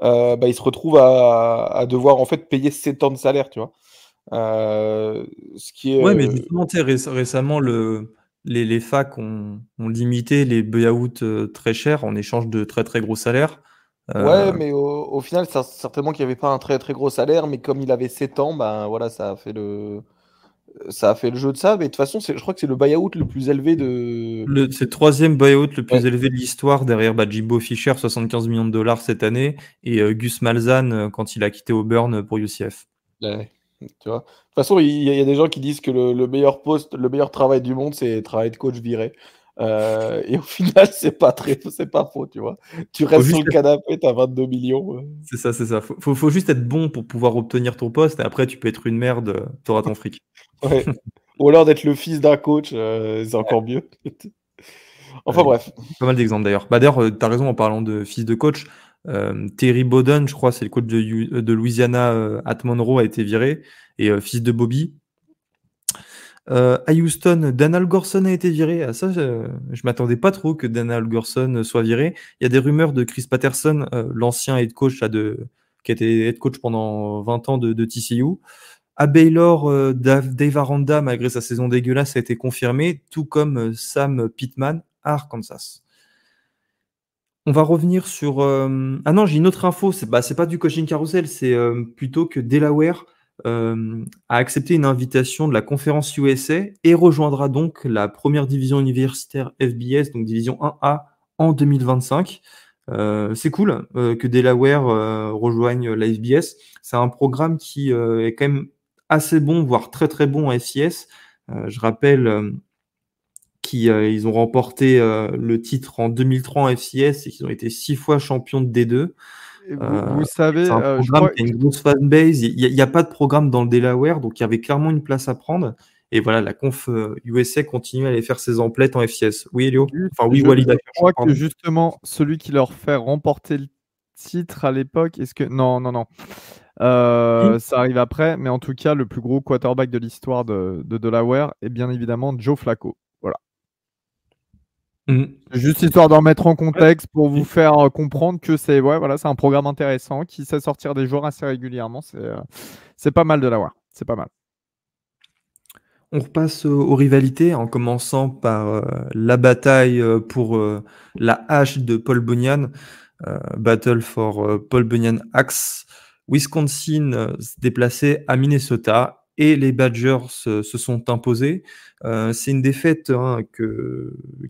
Bah, il se retrouve à devoir en fait payer 7 ans de salaire, tu vois. Ce qui est. Ouais, mais justement, tu sais, récemment, les facs ont limité les buyouts très chers en échange de très très gros salaires. Ouais, Euh, mais au final, certainement qu'il n'y avait pas un très très gros salaire, mais comme il avait 7 ans, bah, voilà, ça a fait le jeu de ça. Mais de toute façon, je crois que c'est le buyout le plus élevé de. c'est le troisième buyout le plus Ouais, élevé de l'histoire derrière Jimbo Fisher, 75 millions de dollars cette année, et Gus Malzahn quand il a quitté Auburn pour UCF. ouais, tu vois. De toute façon, il y a des gens qui disent que le meilleur poste, le meilleur travail du monde, c'est travail de coach viré. Et au final, c'est pas faux, tu vois. Tu Faut restes sur juste le canapé, t'as 22 millions. C'est ça, c'est ça. Faut juste être bon pour pouvoir obtenir ton poste, et après tu peux être une merde, t'auras ton fric. Ouais. Ou alors d'être le fils d'un coach, c'est encore mieux. Enfin Ouais, bref. pas mal d'exemples d'ailleurs. D'ailleurs, tu as raison en parlant de fils de coach. Terry Bowden, je crois, c'est le coach de Louisiana at Monroe, a été viré. Et fils de Bobby. À Houston, Dan Algorson a été viré. À ça, je m'attendais pas trop que Dan Algorson soit viré. Il y a des rumeurs de Chris Patterson, l'ancien head coach qui a été head coach pendant 20 ans de TCU. À Baylor, Dave Aranda, malgré sa saison dégueulasse, a été confirmé, tout comme Sam Pittman à Arkansas. On va revenir sur. Ah non, j'ai une autre info. C'est pas du coaching carousel, c'est plutôt que Delaware a accepté une invitation de la conférence USA et rejoindra donc la première division universitaire FBS, donc division 1A, en 2025. C'est cool que Delaware rejoigne la FBS. C'est un programme qui est quand même assez bon, voire très très bon en FCS. Je rappelle ils ont remporté le titre en 2003 en FCS et qu'ils ont été 6 fois champions de D2. Vous savez, C'est un je programme crois qui a une grosse fanbase. Il n'y a pas de programme dans le Delaware, donc il y avait clairement une place à prendre. Et voilà, la conf USA continue à aller faire ses emplettes en FCS. Oui, Elio? Enfin, oui, Walid je Acharchour, crois que pardon. justement, celui qui leur fait remporter le titre à l'époque, est-ce que non, non, non. Oui. Ça arrive après, mais en tout cas, le plus gros quarterback de l'histoire de Delaware est bien évidemment Joe Flacco. Voilà. Mhm. Juste histoire d'en mettre en Ouais. contexte pour vous Oui. faire comprendre que c'est un programme intéressant qui sait sortir des joueurs assez régulièrement. C'est pas mal Delaware. C'est pas mal. On repasse aux rivalités en commençant par la bataille pour la hache de Paul Bunyan, Battle for Paul Bunyan Axe. Wisconsin se déplaçait à Minnesota et les Badgers se sont imposés. C'est une défaite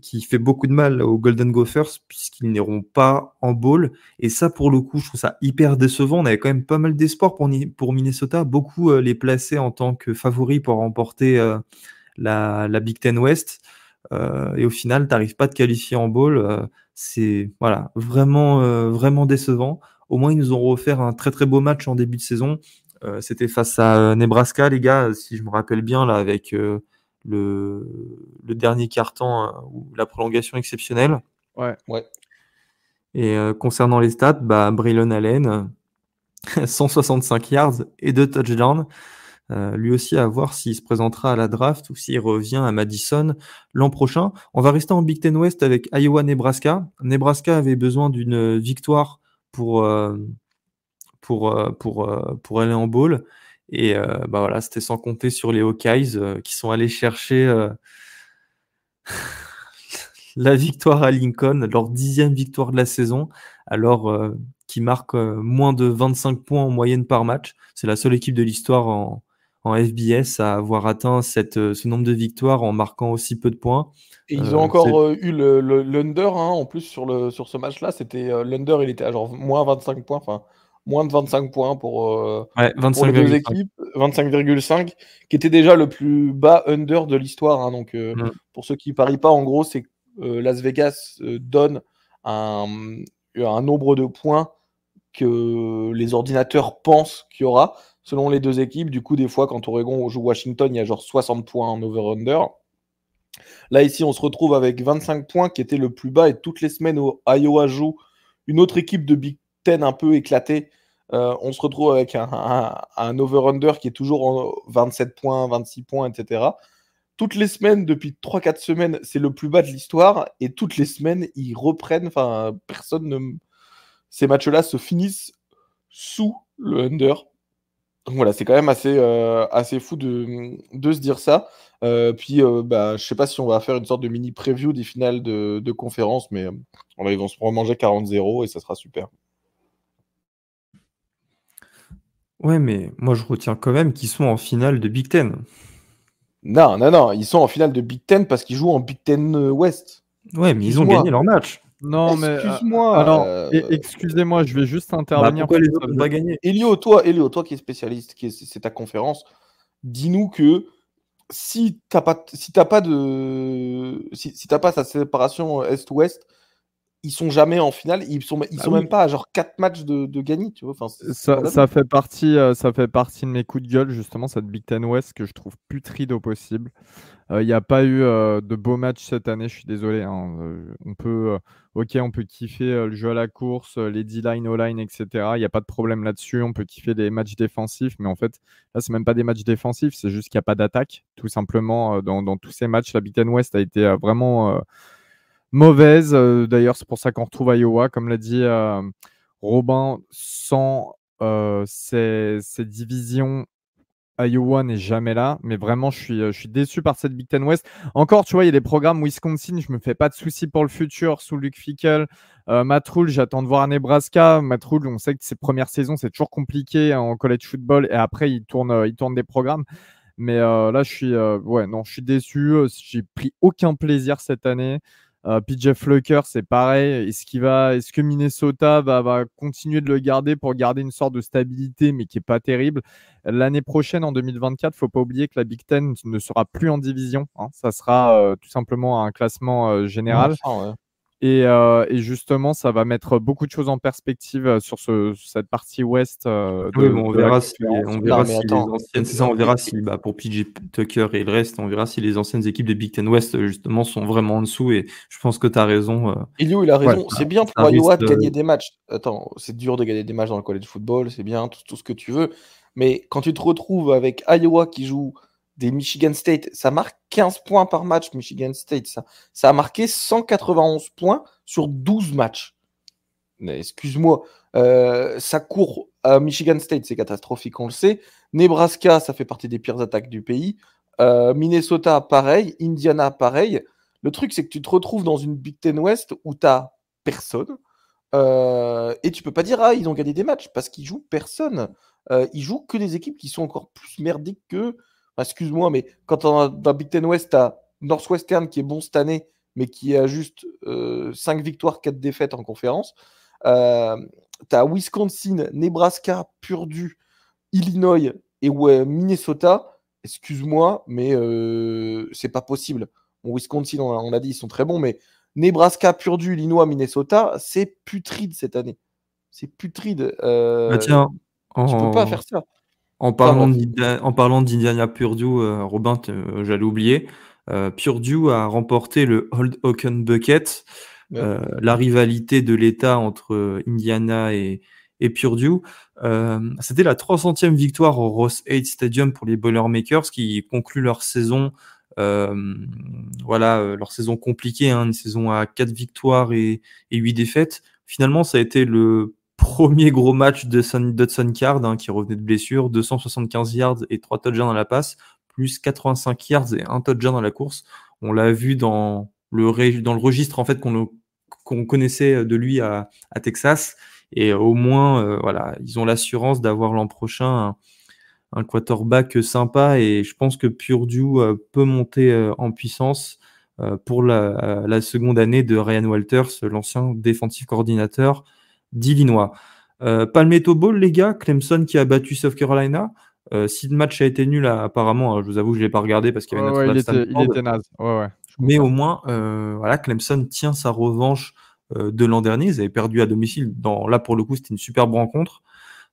qui fait beaucoup de mal aux Golden Gophers puisqu'ils n'iront pas en bowl. Et ça, pour le coup, je trouve ça hyper décevant. On avait quand même pas mal d'espoir pour Minnesota. Beaucoup les plaçaient en tant que favoris pour remporter la Big Ten West. Et au final, tu n'arrives pas à te qualifier en bowl. C'est voilà, vraiment décevant. Au moins, ils nous ont offert un très très beau match en début de saison. C'était face à Nebraska, les gars, si je me rappelle bien, là, avec le, le dernier quart-temps ou la prolongation exceptionnelle. Ouais. Ouais. Et concernant les stats, Braylon Allen, 165 yards et 2 touchdowns. Lui aussi à voir s'il se présentera à la draft ou s'il revient à Madison l'an prochain. On va rester en Big Ten West avec Iowa-Nebraska. Nebraska avait besoin d'une victoire pour aller en bowl. Et voilà, c'était sans compter sur les Hawkeyes qui sont allés chercher la victoire à Lincoln, leur 10e victoire de la saison, alors qui marque moins de 25 points en moyenne par match. C'est la seule équipe de l'histoire en FBS à avoir atteint ce nombre de victoires en marquant aussi peu de points. Et ils ont encore eu l'under, hein, en plus sur ce match-là. C'était l'under, il était à genre moins 25 points, enfin moins de 25 points pour les deux équipes, 25,5, qui était déjà le plus bas under de l'histoire. Hein, donc pour ceux qui parient pas, en gros, c'est Las Vegas donne un nombre de points que les ordinateurs pensent qu'il y aura selon les deux équipes. Du coup, des fois, quand Oregon joue Washington, il y a genre 60 points en over-under. Là, ici, on se retrouve avec 25 points qui était le plus bas, et toutes les semaines où Iowa joue une autre équipe de Big Ten un peu éclatée, on se retrouve avec un over-under qui est toujours en 27 points, 26 points, etc. Toutes les semaines, depuis 3-4 semaines, c'est le plus bas de l'histoire, et toutes les semaines, ils reprennent, enfin, ces matchs-là se finissent sous le under. Donc voilà, c'est quand même assez fou de se dire ça. Puis, je sais pas si on va faire une sorte de mini preview des finales de conférence, mais ils vont se remanger 40-0 et ça sera super. Ouais, mais moi je retiens quand même qu'ils sont en finale de Big Ten. Non, ils sont en finale de Big Ten parce qu'ils jouent en Big Ten West. Ouais, mais ils ont gagné leur match. Non, mais excuse-moi. Alors, excusez-moi, je vais juste intervenir. Pourquoi les autres n'ont pas gagné? Elio, toi qui es spécialiste, c'est ta conférence, dis-nous que si t'as pas sa séparation Est-Ouest, ils sont jamais en finale. Ils sont même pas à genre 4 matchs de gagner, tu vois. Enfin, ça fait partie de mes coups de gueule, justement, cette Big Ten West que je trouve putride au possible. Il n'y a pas eu de beaux matchs cette année, je suis désolé. Hein. On peut kiffer le jeu à la course, les D-line, O-line, etc. Il n'y a pas de problème là-dessus. On peut kiffer des matchs défensifs, mais en fait, là, c'est même pas des matchs défensifs, c'est juste qu'il n'y a pas d'attaque. Tout simplement, dans tous ces matchs, la Big Ten West a été vraiment mauvaise. D'ailleurs, c'est pour ça qu'on retrouve Iowa, comme l'a dit Robin, sans ces divisions. Iowa n'est jamais là, mais vraiment, je suis déçu par cette Big Ten West. Encore, tu vois, il y a des programmes Wisconsin, je me fais pas de soucis pour le futur sous Luke Fickell. Matt Rhule, j'attends de voir à Nebraska. Matt Rhule, on sait que ses premières saisons, c'est toujours compliqué en college football, et après, il tourne des programmes. Mais là, je suis déçu. J'ai pris aucun plaisir cette année. PJ Fluker, c'est pareil. Est-ce que Minnesota va continuer de le garder pour garder une sorte de stabilité, mais qui n'est pas terrible? L'année prochaine, en 2024, il ne faut pas oublier que la Big Ten ne sera plus en division. Hein. Ça sera tout simplement un classement général. Enfin, ouais. Et justement, ça va mettre beaucoup de choses en perspective sur cette partie ouest. Oui, mais on verra si les anciennes, c'est ça, on verra si pour PJ Tucker et le reste, on verra si les anciennes équipes de Big Ten West justement sont vraiment en dessous. Et je pense que tu as raison. Elio, il a raison. C'est bien pour Iowa de gagner des matchs. Attends, c'est dur de gagner des matchs dans le college football, c'est bien, tout ce que tu veux. Mais quand tu te retrouves avec Iowa qui joue des Michigan State, ça marque 15 points par match, Michigan State. Ça a marqué 191 points sur 12 matchs. Mais excuse-moi, ça court à Michigan State, c'est catastrophique, on le sait. Nebraska, ça fait partie des pires attaques du pays. Minnesota, pareil. Indiana, pareil. Le truc, c'est que tu te retrouves dans une Big Ten West où tu n'as personne. Et tu peux pas dire, ils ont gagné des matchs, parce qu'ils jouent personne. Ils jouent que des équipes qui sont encore plus merdiques qu'eux. Excuse-moi, mais quand dans Big Ten West, tu as Northwestern qui est bon cette année, mais qui a juste 5 victoires, 4 défaites en conférence. Tu as Wisconsin, Nebraska, Purdue, Illinois et Minnesota. Excuse-moi, mais c'est pas possible. Bon, Wisconsin, on l'a dit, ils sont très bons, mais Nebraska, Purdue, Illinois, Minnesota, c'est putride cette année. C'est putride. Tiens, tu peux pas faire ça. En parlant d'Indiana Purdue, Robin, j'allais oublier. Purdue a remporté le Old Oaken Bucket, la rivalité de l'État entre Indiana et Purdue. C'était la 300e victoire au Ross-Ade Stadium pour les Boilermakers qui concluent leur saison. Leur saison compliquée, une saison à 4 victoires et 8 défaites. Finalement, ça a été le premier gros match d'Hudson Card qui revenait de blessure, 275 yards et 3 touchdowns dans la passe, plus 85 yards et 1 touchdown dans la course. On l'a vu dans le registre en fait qu'on connaissait de lui à Texas. Et au moins, voilà, ils ont l'assurance d'avoir l'an prochain un quarterback sympa. Et je pense que Purdue peut monter en puissance pour la seconde année de Ryan Walters, l'ancien défensif coordinateur d'Illinois. Palmetto Bowl, les gars, Clemson qui a battu South Carolina. Si le match a été nul, apparemment, je vous avoue, je ne l'ai pas regardé parce qu'il y avait il était naze. Ouais, mais au moins, voilà, Clemson tient sa revanche de l'an dernier. Ils avaient perdu à domicile. Là, pour le coup, c'était une superbe rencontre.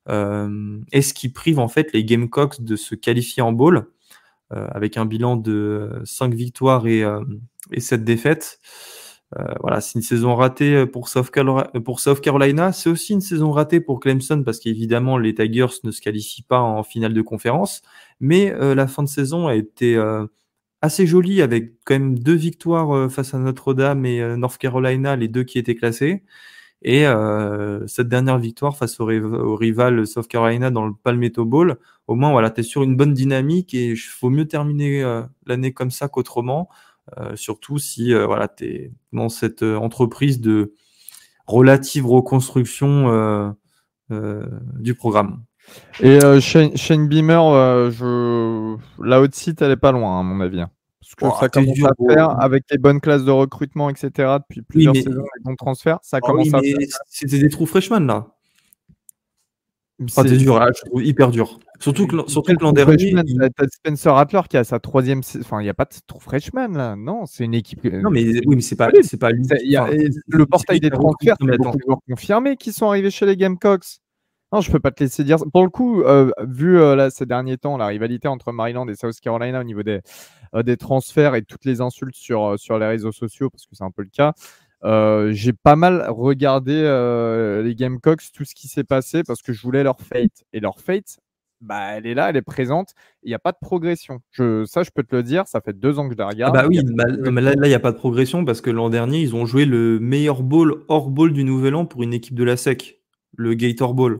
Et ce qui prive en fait les Gamecocks de se qualifier en bowl avec un bilan de 5 victoires et 7 défaites. Voilà, c'est une saison ratée pour South Carolina. C'est aussi une saison ratée pour Clemson parce qu'évidemment, les Tigers ne se qualifient pas en finale de conférence. Mais la fin de saison a été assez jolie avec quand même 2 victoires face à Notre-Dame et North Carolina, les 2 qui étaient classés. Et cette dernière victoire face au rival South Carolina dans le Palmetto Bowl, au moins, voilà, tu es sur une bonne dynamique et il faut mieux terminer l'année comme ça qu'autrement. Surtout si voilà, tu es dans cette entreprise de relative reconstruction du programme. Et Shane Beamer, la haute site, elle est pas loin, à mon avis. Parce que ça commence à faire avec les bonnes classes de recrutement, etc. Depuis plusieurs saisons avec mon transfert, ça commence à faire. C'était des trous freshman là. C'est dur, je trouve hyper dur. Surtout que l'an dernier. T'as Spencer Rattler qui a sa 3e. Enfin, il n'y a pas de trou freshman là. Non, c'est une équipe. Non, mais oui, mais c'est pas lui. Le portail des transferts, c'est beaucoup de joueurs confirmés qui sont arrivés chez les Gamecocks. Non, je peux pas te laisser dire. Pour le coup, vu là, ces derniers temps, la rivalité entre Maryland et South Carolina au niveau des transferts et toutes les insultes sur les réseaux sociaux, parce que c'est un peu le cas, j'ai pas mal regardé les Gamecocks, tout ce qui s'est passé, parce que je voulais leur fate. Et leur fate, bah, elle est là, elle est présente. Il n'y a pas de progression. Ça, je peux te le dire, ça fait 2 ans que je la regarde. Ah bah oui, mais là, il n'y a pas de progression parce que l'an dernier, ils ont joué le meilleur bowl hors bowl du Nouvel An pour une équipe de la SEC, le Gator Bowl.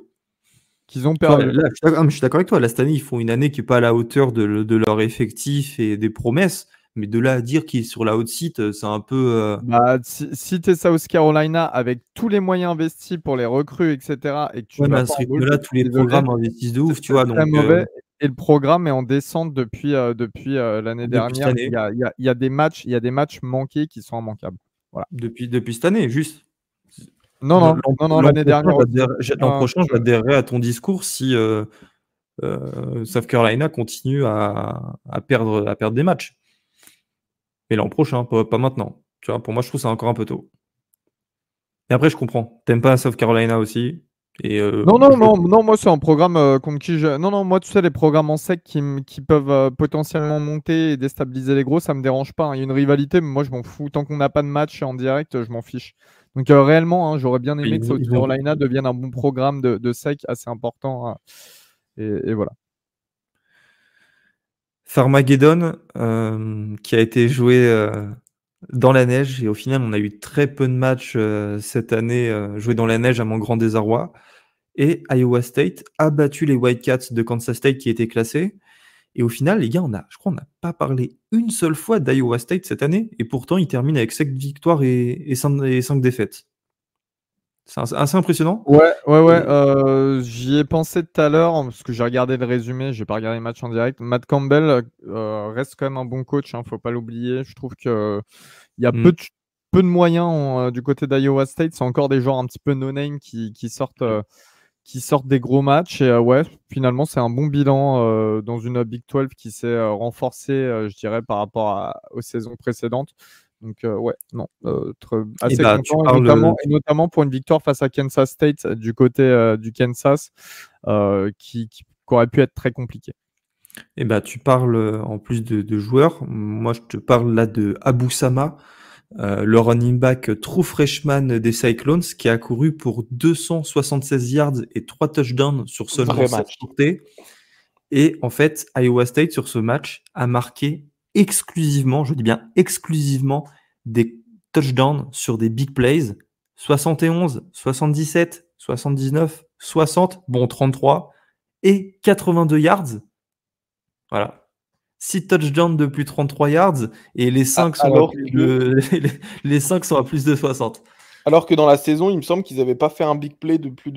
Qu'ils ont perdu. Je suis d'accord avec toi. Là, cette année, ils font une année qui n'est pas à la hauteur de leur effectif et des promesses. Mais de là à dire qu'il est sur la haute site, c'est un peu. Bah, si tu es South Carolina avec tous les moyens investis pour les recrues, etc., et que tu à ce rythme-là, tous les programmes investissent de ouf, tu vois. Donc, mauvais. Et le programme est en descente depuis l'année dernière. Il y a des matchs manqués qui sont immanquables. Voilà. Depuis cette année, juste. Non, l'année dernière. L'an prochain, j'adhérerai à ton discours si South Carolina continue à perdre des matchs. Mais l'an prochain, pas maintenant. Tu vois, pour moi, je trouve ça encore un peu tôt. Et après, je comprends. T'aimes pas South Carolina aussi Non, moi, c'est un programme contre qui je. Non, moi, tu sais, les programmes en sec qui peuvent potentiellement monter et déstabiliser les gros, ça me dérange pas. Il y a une rivalité, mais moi, je m'en fous. Tant qu'on n'a pas de match en direct, je m'en fiche. Donc, réellement, j'aurais bien aimé que South Carolina devienne un bon programme de sec assez important. Et voilà. Farmageddon, qui a été joué dans la neige. Et au final, on a eu très peu de matchs cette année joués dans la neige à mon grand désarroi. Et Iowa State a battu les Wildcats de Kansas State qui étaient classés. Et au final, les gars, je crois qu'on n'a pas parlé une seule fois d'Iowa State cette année. Et pourtant, ils terminent avec 7 victoires et 5 défaites. C'est assez impressionnant. Ouais. J'y ai pensé tout à l'heure parce que j'ai regardé le résumé, j'ai pas regardé les matchs en direct. Matt Campbell reste quand même un bon coach, faut pas l'oublier. Je trouve que il y a peu de moyens du côté d'Iowa State. C'est encore des joueurs un petit peu no-name qui sortent des gros matchs. Et finalement, c'est un bon bilan dans une Big 12 qui s'est renforcée, je dirais, par rapport aux saisons précédentes. Donc, assez content, et notamment pour une victoire face à Kansas State du côté du Kansas, qui aurait pu être très compliqué. Et tu parles en plus de joueurs. Moi, je te parle là de Abou Sama, le running back true freshman des Cyclones, qui a couru pour 276 yards et 3 touchdowns sur seulement 7 portées. Et en fait, Iowa State, sur ce match, a marqué exclusivement, je dis bien exclusivement, des touchdowns sur des big plays. 71, 77, 79, 60, 33 et 82 yards. Voilà. 6 touchdowns de plus de 33 yards et les 5 sont à plus de 60. Alors que dans la saison, il me semble qu'ils n'avaient pas fait un big play de plus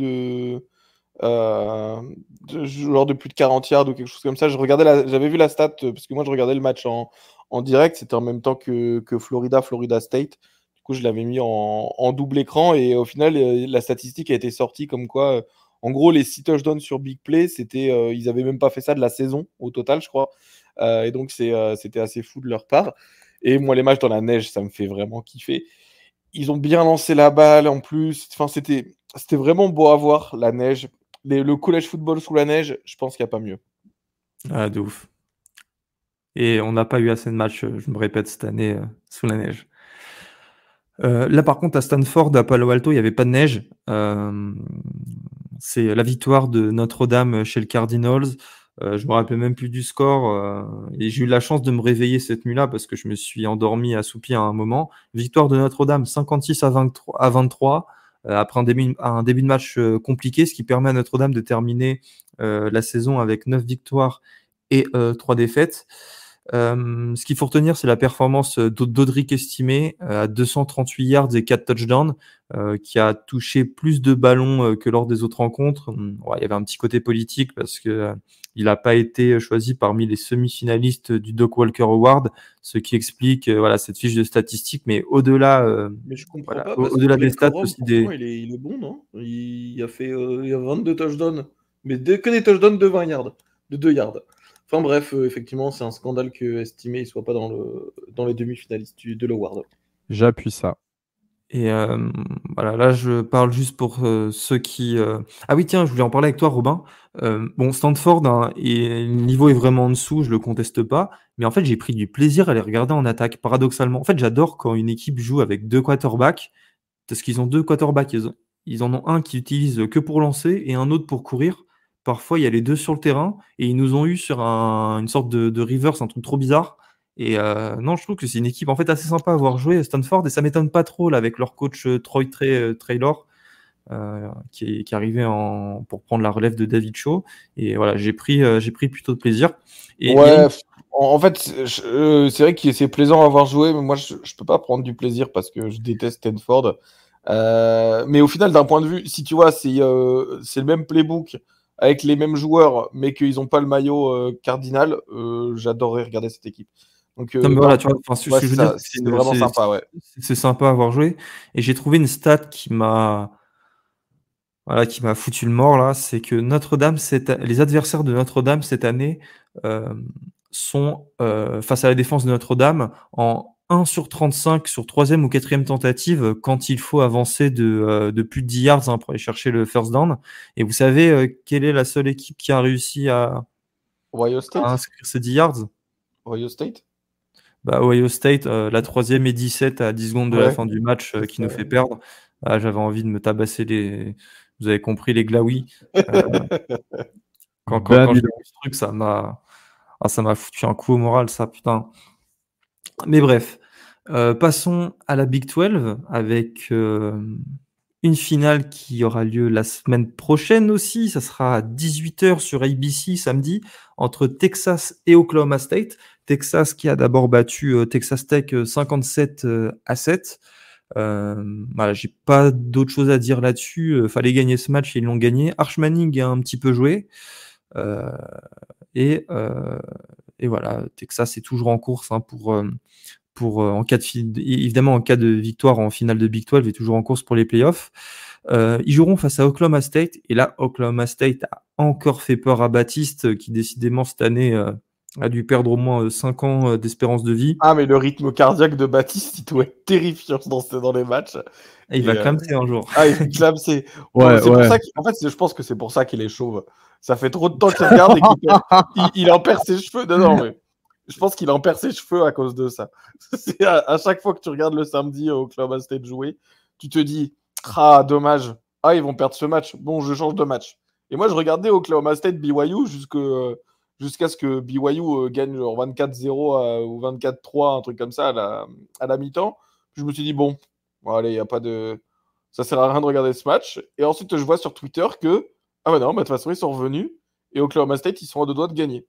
genre de plus de 40 yards ou quelque chose comme ça. J'avais vu la stat, parce que moi je regardais le match en direct, c'était en même temps que Florida State. Du coup, je l'avais mis en double écran et au final, la statistique a été sortie comme quoi, en gros, les 6 touchdowns sur big play, ils n'avaient même pas fait ça de la saison au total, je crois. Et donc, c'était assez fou de leur part. Et moi, les matchs dans la neige, ça me fait vraiment kiffer. Ils ont bien lancé la balle en plus. Enfin, c'était vraiment beau à voir, la neige. Le college football sous la neige, je pense qu'il n'y a pas mieux. Ah, de ouf. Et on n'a pas eu assez de matchs, je me répète, cette année sous la neige. Là, par contre, à Stanford, à Palo Alto, il n'y avait pas de neige. C'est la victoire de Notre-Dame chez le Cardinals. Je me rappelle même plus du score. Et j'ai eu la chance de me réveiller cette nuit-là parce que je me suis endormi assoupi à un moment. Victoire de Notre-Dame 56 à 23 après un début de match compliqué, ce qui permet à Notre-Dame de terminer la saison avec 9 victoires et 3 défaites. Ce qu'il faut retenir, c'est la performance d'Audric Estimé à 238 yards et 4 touchdowns, qui a touché plus de ballons que lors des autres rencontres. Ouais, il y avait un petit côté politique parce que il n'a pas été choisi parmi les semi-finalistes du Doc Walker Award, ce qui explique voilà, cette fiche de statistiques. Mais au-delà, Mais je comprends voilà, pas, parce au-delà que des stats, Corum, aussi des. il est bon, non? Il a fait 22 touchdowns, mais que des touchdowns de 20 yards, de 2 yards. Enfin bref, effectivement, c'est un scandale que Estimé ne soit pas dans les demi-finalistes de l'Award. J'appuie ça. Et voilà, là je parle juste pour ceux qui. Ah oui, tiens, je voulais en parler avec toi, Robin. Bon, Stanford, hein, et le niveau est vraiment en dessous, je le conteste pas. Mais en fait, j'ai pris du plaisir à les regarder en attaque, paradoxalement. En fait, j'adore quand une équipe joue avec 2 quarterbacks, parce qu'ils ont 2 quarterbacks. Ils en ont un qui utilise que pour lancer et un autre pour courir. Parfois, il y a les deux sur le terrain et ils nous ont eu sur une sorte de reverse, un truc trop bizarre. Et non, je trouve que c'est une équipe en fait assez sympa à voir jouer à Stanford et ça m'étonne pas trop là avec leur coach Traylor qui est arrivé pour prendre la relève de David Shaw. Et voilà, j'ai pris plutôt de plaisir. Et ouais, en fait, c'est vrai que c'est plaisant à voir jouer, mais moi, je peux pas prendre du plaisir parce que je déteste Stanford. Mais au final, d'un point de vue, si tu vois, c'est le même playbook avec les mêmes joueurs, mais qu'ils n'ont pas le maillot cardinal, j'adorerais regarder cette équipe. Donc, non, mais voilà, tu vois, ce que je veux dire, c'est vraiment sympa, ouais. C'est sympa à avoir joué. Et j'ai trouvé une stat qui m'a foutu le mort là, c'est que Notre-Dame, les adversaires de Notre-Dame cette année sont face à la défense de Notre-Dame en 1 sur 35 sur 3e ou 4e tentative quand il faut avancer de plus de 10 yards pour aller chercher le first down. Et vous savez quelle est la seule équipe qui a réussi à inscrire ces 10 yards? Ohio State? Bah, Ohio State, la 3e et 17 à 10 secondes de la fin du match qui nous fait perdre. J'avais envie de me tabasser vous avez compris, les glaouis. Quand j'ai vu ce truc, ça m'a foutu un coup au moral, ça, putain. Mais bref, passons à la Big 12 avec une finale qui aura lieu la semaine prochaine aussi. Ça sera à 18h sur ABC samedi entre Texas et Oklahoma State. Texas qui a d'abord battu Texas Tech 57 à 7. Voilà, j'ai pas d'autre chose à dire là-dessus. Fallait gagner ce match et ils l'ont gagné. Arch Manning a un petit peu joué. Et voilà, Texas est toujours en course hein, en cas évidemment en cas de victoire en finale de Big 12 est toujours en course pour les playoffs. Ils joueront face à Oklahoma State et là Oklahoma State a encore fait peur à Baptiste qui décidément cette année a dû perdre au moins 5 ans d'espérance de vie. Ah mais le rythme cardiaque de Baptiste il doit être terrifiant dans les matchs. Et il va clamser un jour. Ah, il va clamser. Ouais, pour ça en fait, je pense que c'est pour ça qu'il est chauve. Ça fait trop de temps qu'il regarde et qu'il en perd ses cheveux. Non, mais je pense qu'il en perd ses cheveux à cause de ça. C'est à chaque fois que tu regardes le samedi au Oklahoma State jouer, tu te dis ah, dommage. Ah, ils vont perdre ce match. Bon, je change de match. Et moi, je regardais Oklahoma State BYU jusqu'à ce que BYU gagne genre 24-0 ou 24-3, un truc comme ça à la mi-temps. Je me suis dit, bon, allez, il a pas de. Ça sert à rien de regarder ce match. Et ensuite, je vois sur Twitter que, ah bah non, de toute façon, ils sont revenus. Et Oklahoma State, ils sont à 2 doigts de gagner.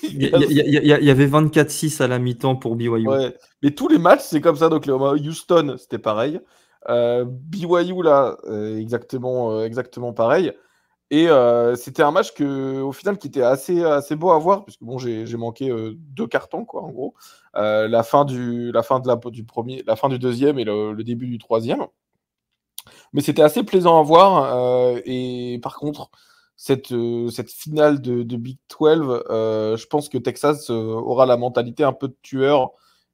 Il y avait 24-6 à la mi-temps pour BYU. Ouais. Mais tous les matchs, c'est comme ça. Donc, Houston, c'était pareil. BYU, là, exactement pareil. Et c'était un match au final, qui était assez beau à voir, puisque bon, j'ai manqué 2 cartons, quoi, en gros. La fin du deuxième et le début du troisième. Mais c'était assez plaisant à voir. Et par contre, cette finale de Big 12, je pense que Texas aura la mentalité un peu de tueur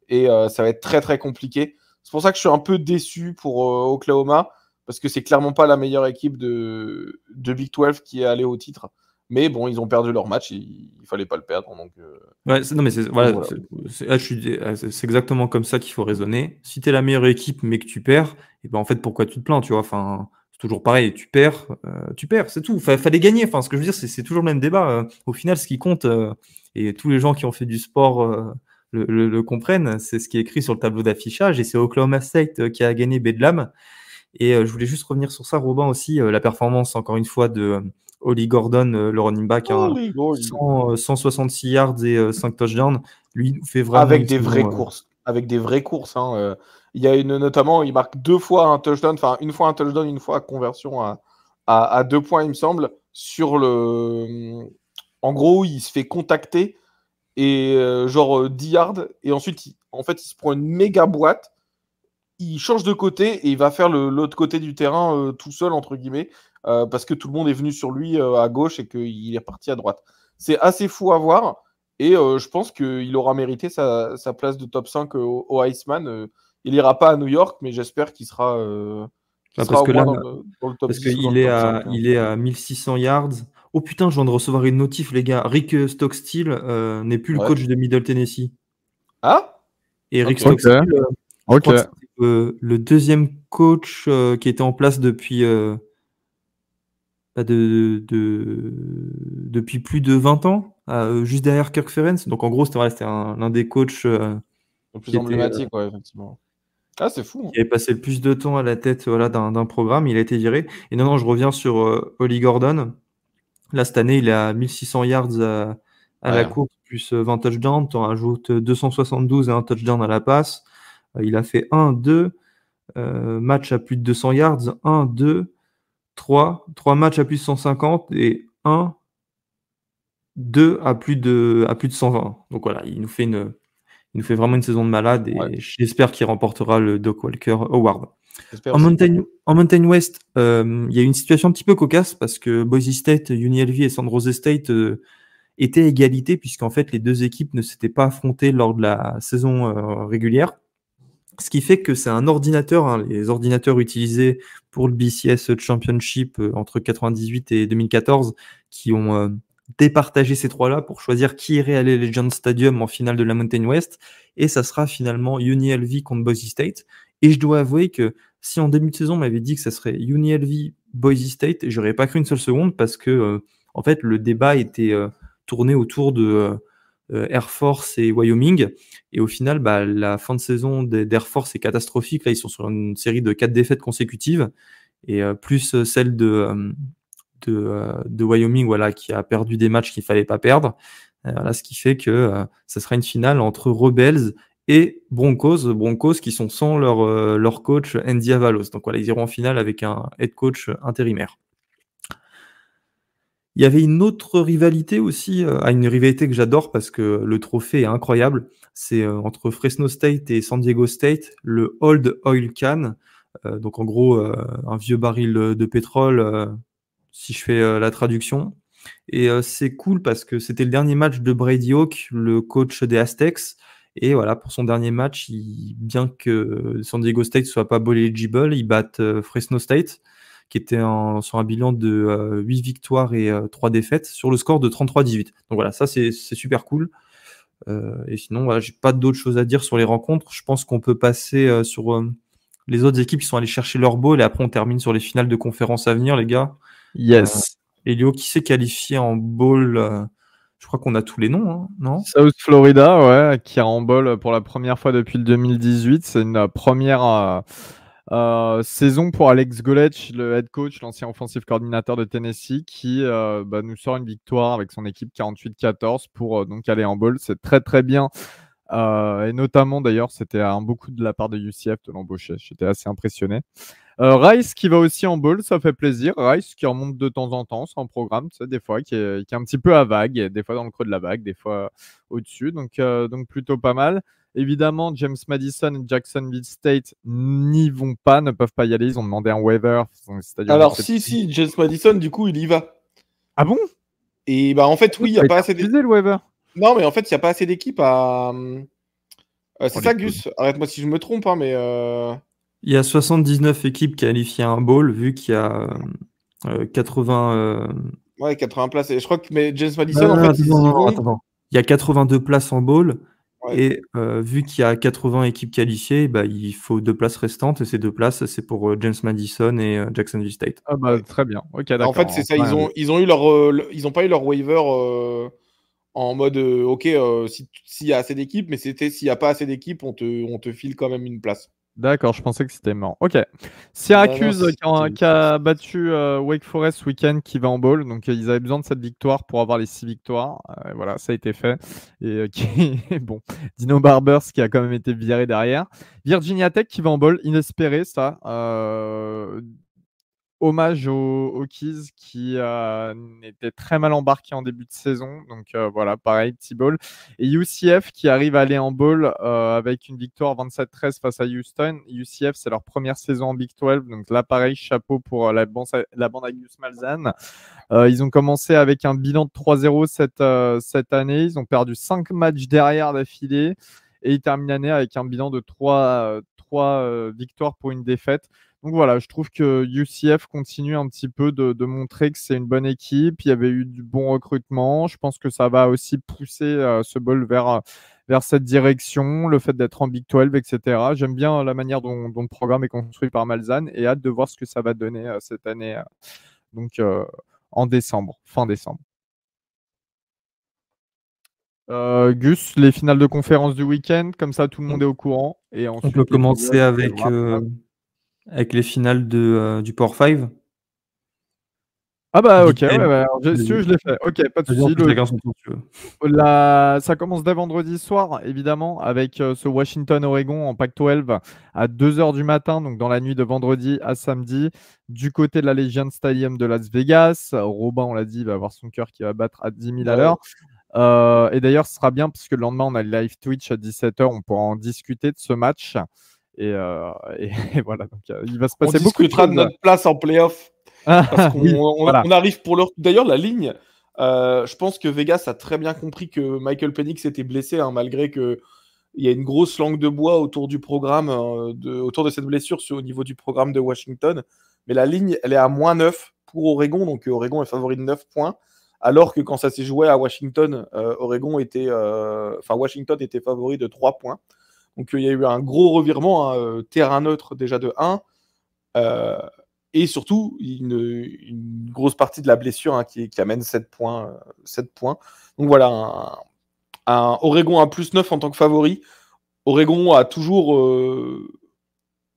et ça va être très très compliqué. C'est pour ça que je suis un peu déçu pour Oklahoma, parce que c'est clairement pas la meilleure équipe de Big 12 qui est allée au titre. Mais bon, ils ont perdu leur match, il fallait pas le perdre. Donc, Ouais, non, mais voilà, voilà. c'est exactement comme ça qu'il faut raisonner. Si tu es la meilleure équipe mais que tu perds, et ben en fait, pourquoi tu te plains, tu vois? Enfin, c'est toujours pareil, tu perds, c'est tout. Fallait gagner. Enfin, ce que je veux dire, c'est toujours le même débat. Au final, ce qui compte, et tous les gens qui ont fait du sport le comprennent, c'est ce qui est écrit sur le tableau d'affichage, et c'est Oklahoma State qui a gagné Bedlam. Et je voulais juste revenir sur ça, Robin, aussi, la performance, encore une fois, de Ollie Gordon, le running back, hein, 166 yards et 5 touchdowns. Lui, il nous fait vraiment Avec une des vraies saison. courses. Avec des vraies courses. Hein. Il y a notamment, il marque 2 fois un touchdown, enfin une fois un touchdown, une fois conversion à 2 points, il me semble. En gros, il se fait contacter et genre 10 yards. Et ensuite, en fait, il se prend une méga boîte. Il change de côté et il va faire l'autre côté du terrain tout seul, entre guillemets, parce que tout le monde est venu sur lui à gauche et qu'il est parti à droite. C'est assez fou à voir et je pense qu'il aura mérité sa place de top 5 au Iceman. Il n'ira pas à New York, mais j'espère qu'il sera, Parce au que moins là, dans le top parce 10 ou dans le top 5. il est à 1600 yards. Oh putain, je viens de recevoir une notif, les gars. Rick Stockstill n'est plus le Ouais. coach de Middle Tennessee. Ah, Et Rick ok. Stockstill, je Ok. crois que c'était le deuxième coach qui était en place depuis depuis plus de 20 ans, juste derrière Kirk Ferentz. Donc en gros, c'était l'un des coachs Le qui plus était, emblématique, ouais, effectivement. Ah, c'est fou. Hein. qui avait passé le plus de temps à la tête voilà, d'un programme. Il a été viré. Et non, je reviens sur Ollie Gordon. Là, cette année, il est à 1600 yards à la Ouais. course, plus 20 touchdowns. Tu en rajoutes 272 et un touchdown à la passe. Il a fait 1, 2 matchs à plus de 200 yards. 1, 2, 3 matchs à plus de 150 et 1, 2 à plus de 120. Donc voilà, il nous fait vraiment une saison de malade et Ouais. j'espère qu'il remportera le Doc Walker Award. J'espère aussi. En Mountain West, il y a une situation un petit peu cocasse parce que Boise State, UNLV et San Jose State étaient à égalité, puisqu'en fait les deux équipes ne s'étaient pas affrontées lors de la saison régulière. Ce qui fait que c'est un ordinateur, hein, les ordinateurs utilisés pour le BCS Championship entre 98 et 2014, qui ont départagé ces trois-là pour choisir qui irait à Legend Stadium en finale de la Mountain West. Et ça sera finalement UNLV contre Boise State. Et je dois avouer que si en début de saison on m'avait dit que ça serait UNLV Boise State, j'aurais pas cru une seule seconde, parce que en fait le débat était tourné autour de Air Force et Wyoming. Et au final, bah, la fin de saison d'Air Force est catastrophique. Là, ils sont sur une série de 4 défaites consécutives, et plus celle de Wyoming, voilà, qui a perdu des matchs qu'il fallait pas perdre. Voilà, ce qui fait que ça sera une finale entre Rebels et Broncos qui sont sans leur coach Andy Avalos. Donc voilà, ils iront en finale avec un head coach intérimaire. Il y avait une autre rivalité aussi, une rivalité que j'adore parce que le trophée est incroyable. C'est entre Fresno State et San Diego State, le Old Oil Can. Donc en gros, un vieux baril de pétrole, si je fais la traduction. Et c'est cool parce que c'était le dernier match de Brady Hawk, le coach des Aztecs. Et voilà, pour son dernier match, bien que San Diego State soit pas bowl eligible, ils battent Fresno State, qui était sur un bilan de 8 victoires et 3 défaites, sur le score de 33-18. Donc voilà, ça c'est super cool. Et sinon, voilà, j'ai pas d'autres choses à dire sur les rencontres. Je pense qu'on peut passer sur les autres équipes qui sont allées chercher leur bowl, et après on termine sur les finales de conférence à venir, les gars. Yes. Elio, qui s'est qualifié en bowl? Je crois qu'on a tous les noms, hein, non? South Florida, ouais, qui est en bowl pour la première fois depuis le 2018. C'est une première saison pour Alex Goletch, le head coach, l'ancien offensive coordinateur de Tennessee, qui nous sort une victoire avec son équipe 48-14 pour donc aller en bowl. C'est très très bien Et notamment, d'ailleurs, c'était un beau coup de la part de UCF de l'embaucher. J'étais assez impressionné. Rice qui va aussi en bowl, ça fait plaisir. Rice qui remonte de temps en temps, sans programme, tu sais, des fois, qui est un petit peu à vague, des fois dans le creux de la vague, des fois au-dessus. Donc plutôt pas mal. Évidemment, James Madison et Jacksonville State n'y vont pas, ne peuvent pas y aller. Ils ont demandé un waiver. C'est-à-dire Alors, si, James Madison, du coup, il y va. Ah bon? Et bah, en fait, oui, il n'y a pas assez d'équipes. Le waiver. Non, mais en fait, il n'y a pas assez d'équipes à. C'est ça, les Gus. Arrête-moi si je me trompe, hein, mais. Il y a 79 équipes qualifiées à un bowl, vu qu'il y a 80. Ouais, 80 places. Et je crois que mais James Madison, en fait, attends. Il y a 82 places en bowl. Ouais. Et vu qu'il y a 80 équipes qualifiées, bah, il faut 2 places restantes. Et ces 2 places, c'est pour James Madison et Jacksonville State. Ah bah, Ouais. très bien. Ok, d'accord. En fait, c'est ça. Ils ont eu ils ont pas eu leur waiver en mode OK, s'il y a assez d'équipes, mais c'était s'il n'y a pas assez d'équipes, on te file quand même une place. D'accord, je pensais que c'était mort. Ok. Syracuse qui a battu Wake Forest ce week-end, qui va en bowl. Donc, ils avaient besoin de cette victoire pour avoir les 6 victoires. Voilà, ça a été fait. Et bon, Dino Barbers qui a quand même été viré derrière. Virginia Tech qui va en bowl, inespéré ça. Hommage aux Hokies qui étaient très mal embarqués en début de saison. Donc voilà, pareil, petit bowl. Et UCF qui arrive à aller en bowl avec une victoire 27-13 face à Houston. UCF, c'est leur première saison en Big 12. Donc là, pareil, chapeau pour la bande à Gus Malzahn. Ils ont commencé avec un bilan de 3-0 cette année. Ils ont perdu 5 matchs derrière d'affilée. Et ils terminent l'année avec un bilan de 3 victoires pour une défaite. Donc voilà, je trouve que UCF continue un petit peu de montrer que c'est une bonne équipe. Il y avait eu du bon recrutement. Je pense que ça va aussi pousser ce bowl vers cette direction, le fait d'être en Big 12, etc. J'aime bien la manière dont le programme est construit par Malzahn et hâte de voir ce que ça va donner cette année. Donc en décembre, fin décembre. Gus, les finales de conférence du week-end, comme ça tout le monde est au courant. Et ensuite, on peut commencer avec les finales du Power 5. Ah bah ok, je l'ai fait. Ok, pas de souci. Ça commence dès vendredi soir, évidemment, avec ce Washington-Oregon en Pac-12 à 2h du matin, donc dans la nuit de vendredi à samedi, du côté de la Legion Stadium de Las Vegas. Robin, on l'a dit, va avoir son cœur qui va battre à 10 000 à l'heure. Et d'ailleurs, ce sera bien parce que le lendemain, on a le live Twitch à 17h, on pourra en discuter de ce match. Et voilà, donc il va se passer beaucoup de choses. On discutera de notre place en playoff. Parce qu'on on arrive pour l'heure. D'ailleurs, la ligne, je pense que Vegas a très bien compris que Michael Penix était blessé, hein, malgré qu'il y a une grosse langue de bois autour du programme, autour de cette blessure au niveau du programme de Washington. Mais la ligne, elle est à -9 pour Oregon, donc Oregon est favori de 9 points. Alors que quand ça s'est joué à Washington, Washington était favori de 3 points. Donc il y a eu un gros revirement, hein, terrain neutre déjà de 1. Et surtout, une grosse partie de la blessure, hein, qui amène 7 points. Donc voilà, un Oregon à +9 en tant que favori. Oregon a toujours,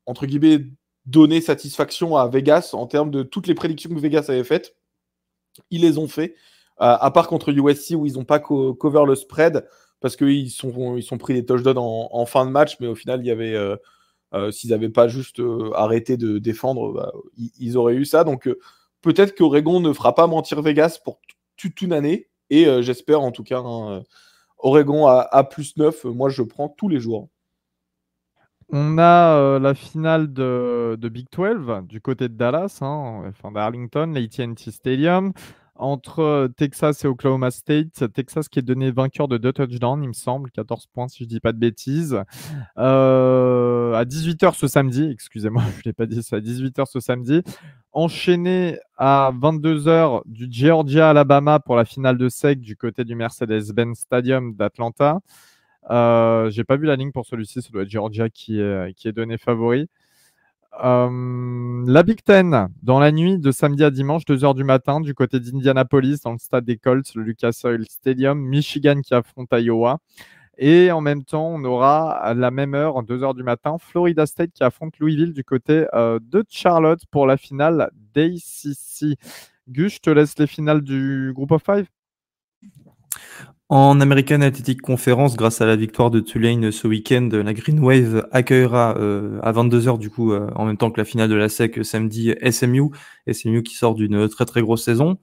entre guillemets, donné satisfaction à Vegas en termes de toutes les prédictions que Vegas avait faites. Ils les ont fait, à part contre USC où ils n'ont pas cover le spread parce qu'ils sont pris des touchdowns en fin de match, mais au final, il y avait... s'ils n'avaient pas juste arrêté de défendre, bah, ils auraient eu ça. Donc peut-être qu'Oregon ne fera pas mentir Vegas pour toute une année. Et j'espère en tout cas, Oregon à +9, moi je prends tous les jours. On a la finale de Big 12 du côté de Dallas, d'Arlington, l'AT&T Stadium, entre Texas et Oklahoma State. Texas qui est donné vainqueur de 2 touchdowns, il me semble, 14 points si je ne dis pas de bêtises. À 18h ce samedi, excusez-moi, je ne l'ai pas dit, c'est à 18h ce samedi. Enchaîné à 22h du Georgia-Alabama pour la finale de SEC du côté du Mercedes-Benz Stadium d'Atlanta. J'ai pas vu la ligne pour celui-ci, ça doit être Georgia qui est donné favori. La Big Ten, dans la nuit de samedi à dimanche, 2h du matin, du côté d'Indianapolis, dans le stade des Colts, le Lucas Oil Stadium, Michigan qui affronte Iowa. Et en même temps, on aura à la même heure, 2h du matin, Florida State qui affronte Louisville du côté de Charlotte pour la finale d'ACC. Gus, je te laisse les finales du Group of Five. En American Athletic Conference, grâce à la victoire de Tulane ce week-end, la Green Wave accueillera à 22h du coup, en même temps que la finale de la SEC samedi, SMU qui sort d'une très très grosse saison.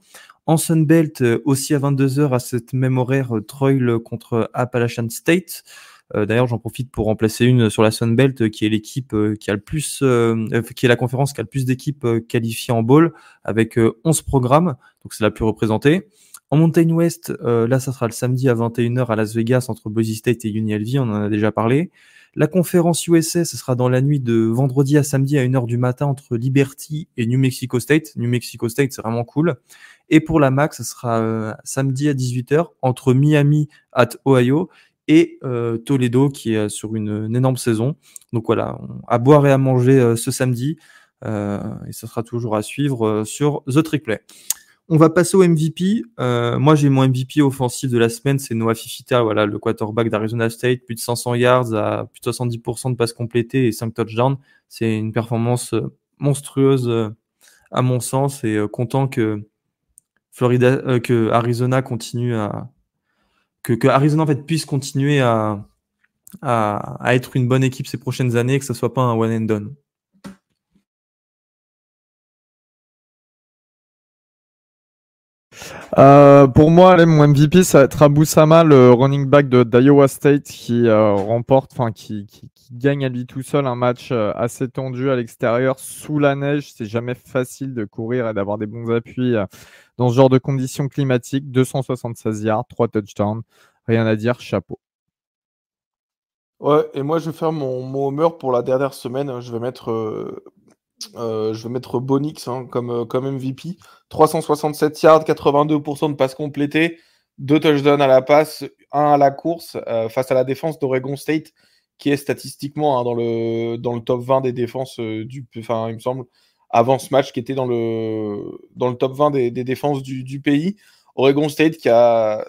En Sunbelt, aussi à 22h à cette même horaire, Troy contre Appalachian State. D'ailleurs, j'en profite pour remplacer une sur la Sunbelt, qui est l'équipe qui a le plus, qui est la conférence qui a le plus d'équipes qualifiées en bowl, avec 11 programmes, donc c'est la plus représentée. En Mountain West, là, ça sera le samedi à 21h à Las Vegas entre Boise State et UNLV, on en a déjà parlé. La conférence USA, ce sera dans la nuit de vendredi à samedi à 1h du matin entre Liberty et New Mexico State. New Mexico State, c'est vraiment cool. Et pour la MAC, ce sera samedi à 18h entre Miami at Ohio et Toledo, qui est sur une énorme saison. Donc voilà, à boire et à manger ce samedi. Et ça sera toujours à suivre sur The Trick Play. On va passer au MVP. Moi, j'ai mon MVP offensif de la semaine, c'est Noah Fifita, voilà, le quarterback d'Arizona State, plus de 500 yards, à plus de 70% de passes complétées et 5 touchdowns. C'est une performance monstrueuse à mon sens, et content que que Arizona continue que Arizona en fait puisse continuer à être une bonne équipe ces prochaines années, et que ça soit pas un one and done. Pour moi, mon MVP, ça va être Abu Sama, le running back d'Iowa State, qui remporte, qui gagne à lui tout seul un match assez tendu à l'extérieur, sous la neige. C'est jamais facile de courir et d'avoir des bons appuis dans ce genre de conditions climatiques. 276 yards, 3 touchdowns. Rien à dire, chapeau. Ouais, et moi je vais faire mon homer pour la dernière semaine. Je vais mettre Bonix comme MVP. 367 yards, 82% de passes complétées, 2 touchdowns à la passe, 1 à la course, face à la défense d'Oregon State, qui est statistiquement dans le top 20 des défenses il me semble, avant ce match, qui était dans le top 20 des défenses du pays. Oregon State qui a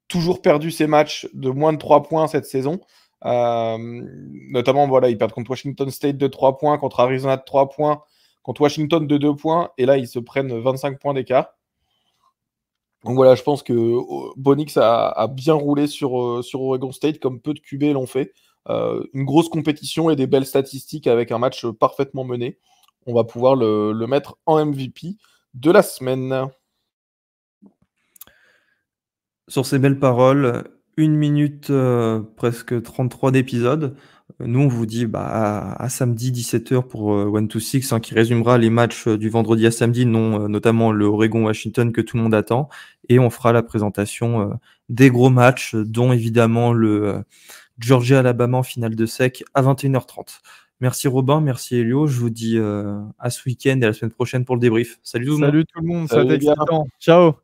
toujours perdu ses matchs de moins de 3 points cette saison. Notamment, voilà, ils perdent contre Washington State de 3 points, contre Arizona de 3 points, contre Washington de 2 points, et là, ils se prennent 25 points d'écart. Donc voilà, je pense que Bonix a bien roulé sur Oregon State, comme peu de QB l'ont fait. Une grosse compétition et des belles statistiques avec un match parfaitement mené. On va pouvoir le mettre en MVP de la semaine. Sur ces belles paroles, 1 minute presque 33 d'épisode. Nous, on vous dit à samedi 17h pour 1-2-6, qui résumera les matchs du vendredi à samedi, notamment le Oregon-Washington que tout le monde attend. Et on fera la présentation des gros matchs, dont évidemment le Georgia-Alabama en finale de SEC à 21h30. Merci Robin, merci Elio. Je vous dis à ce week-end et à la semaine prochaine pour le débrief. Salut tout le monde. Salut tout le monde, Salut ça les gars. excitant. Ciao.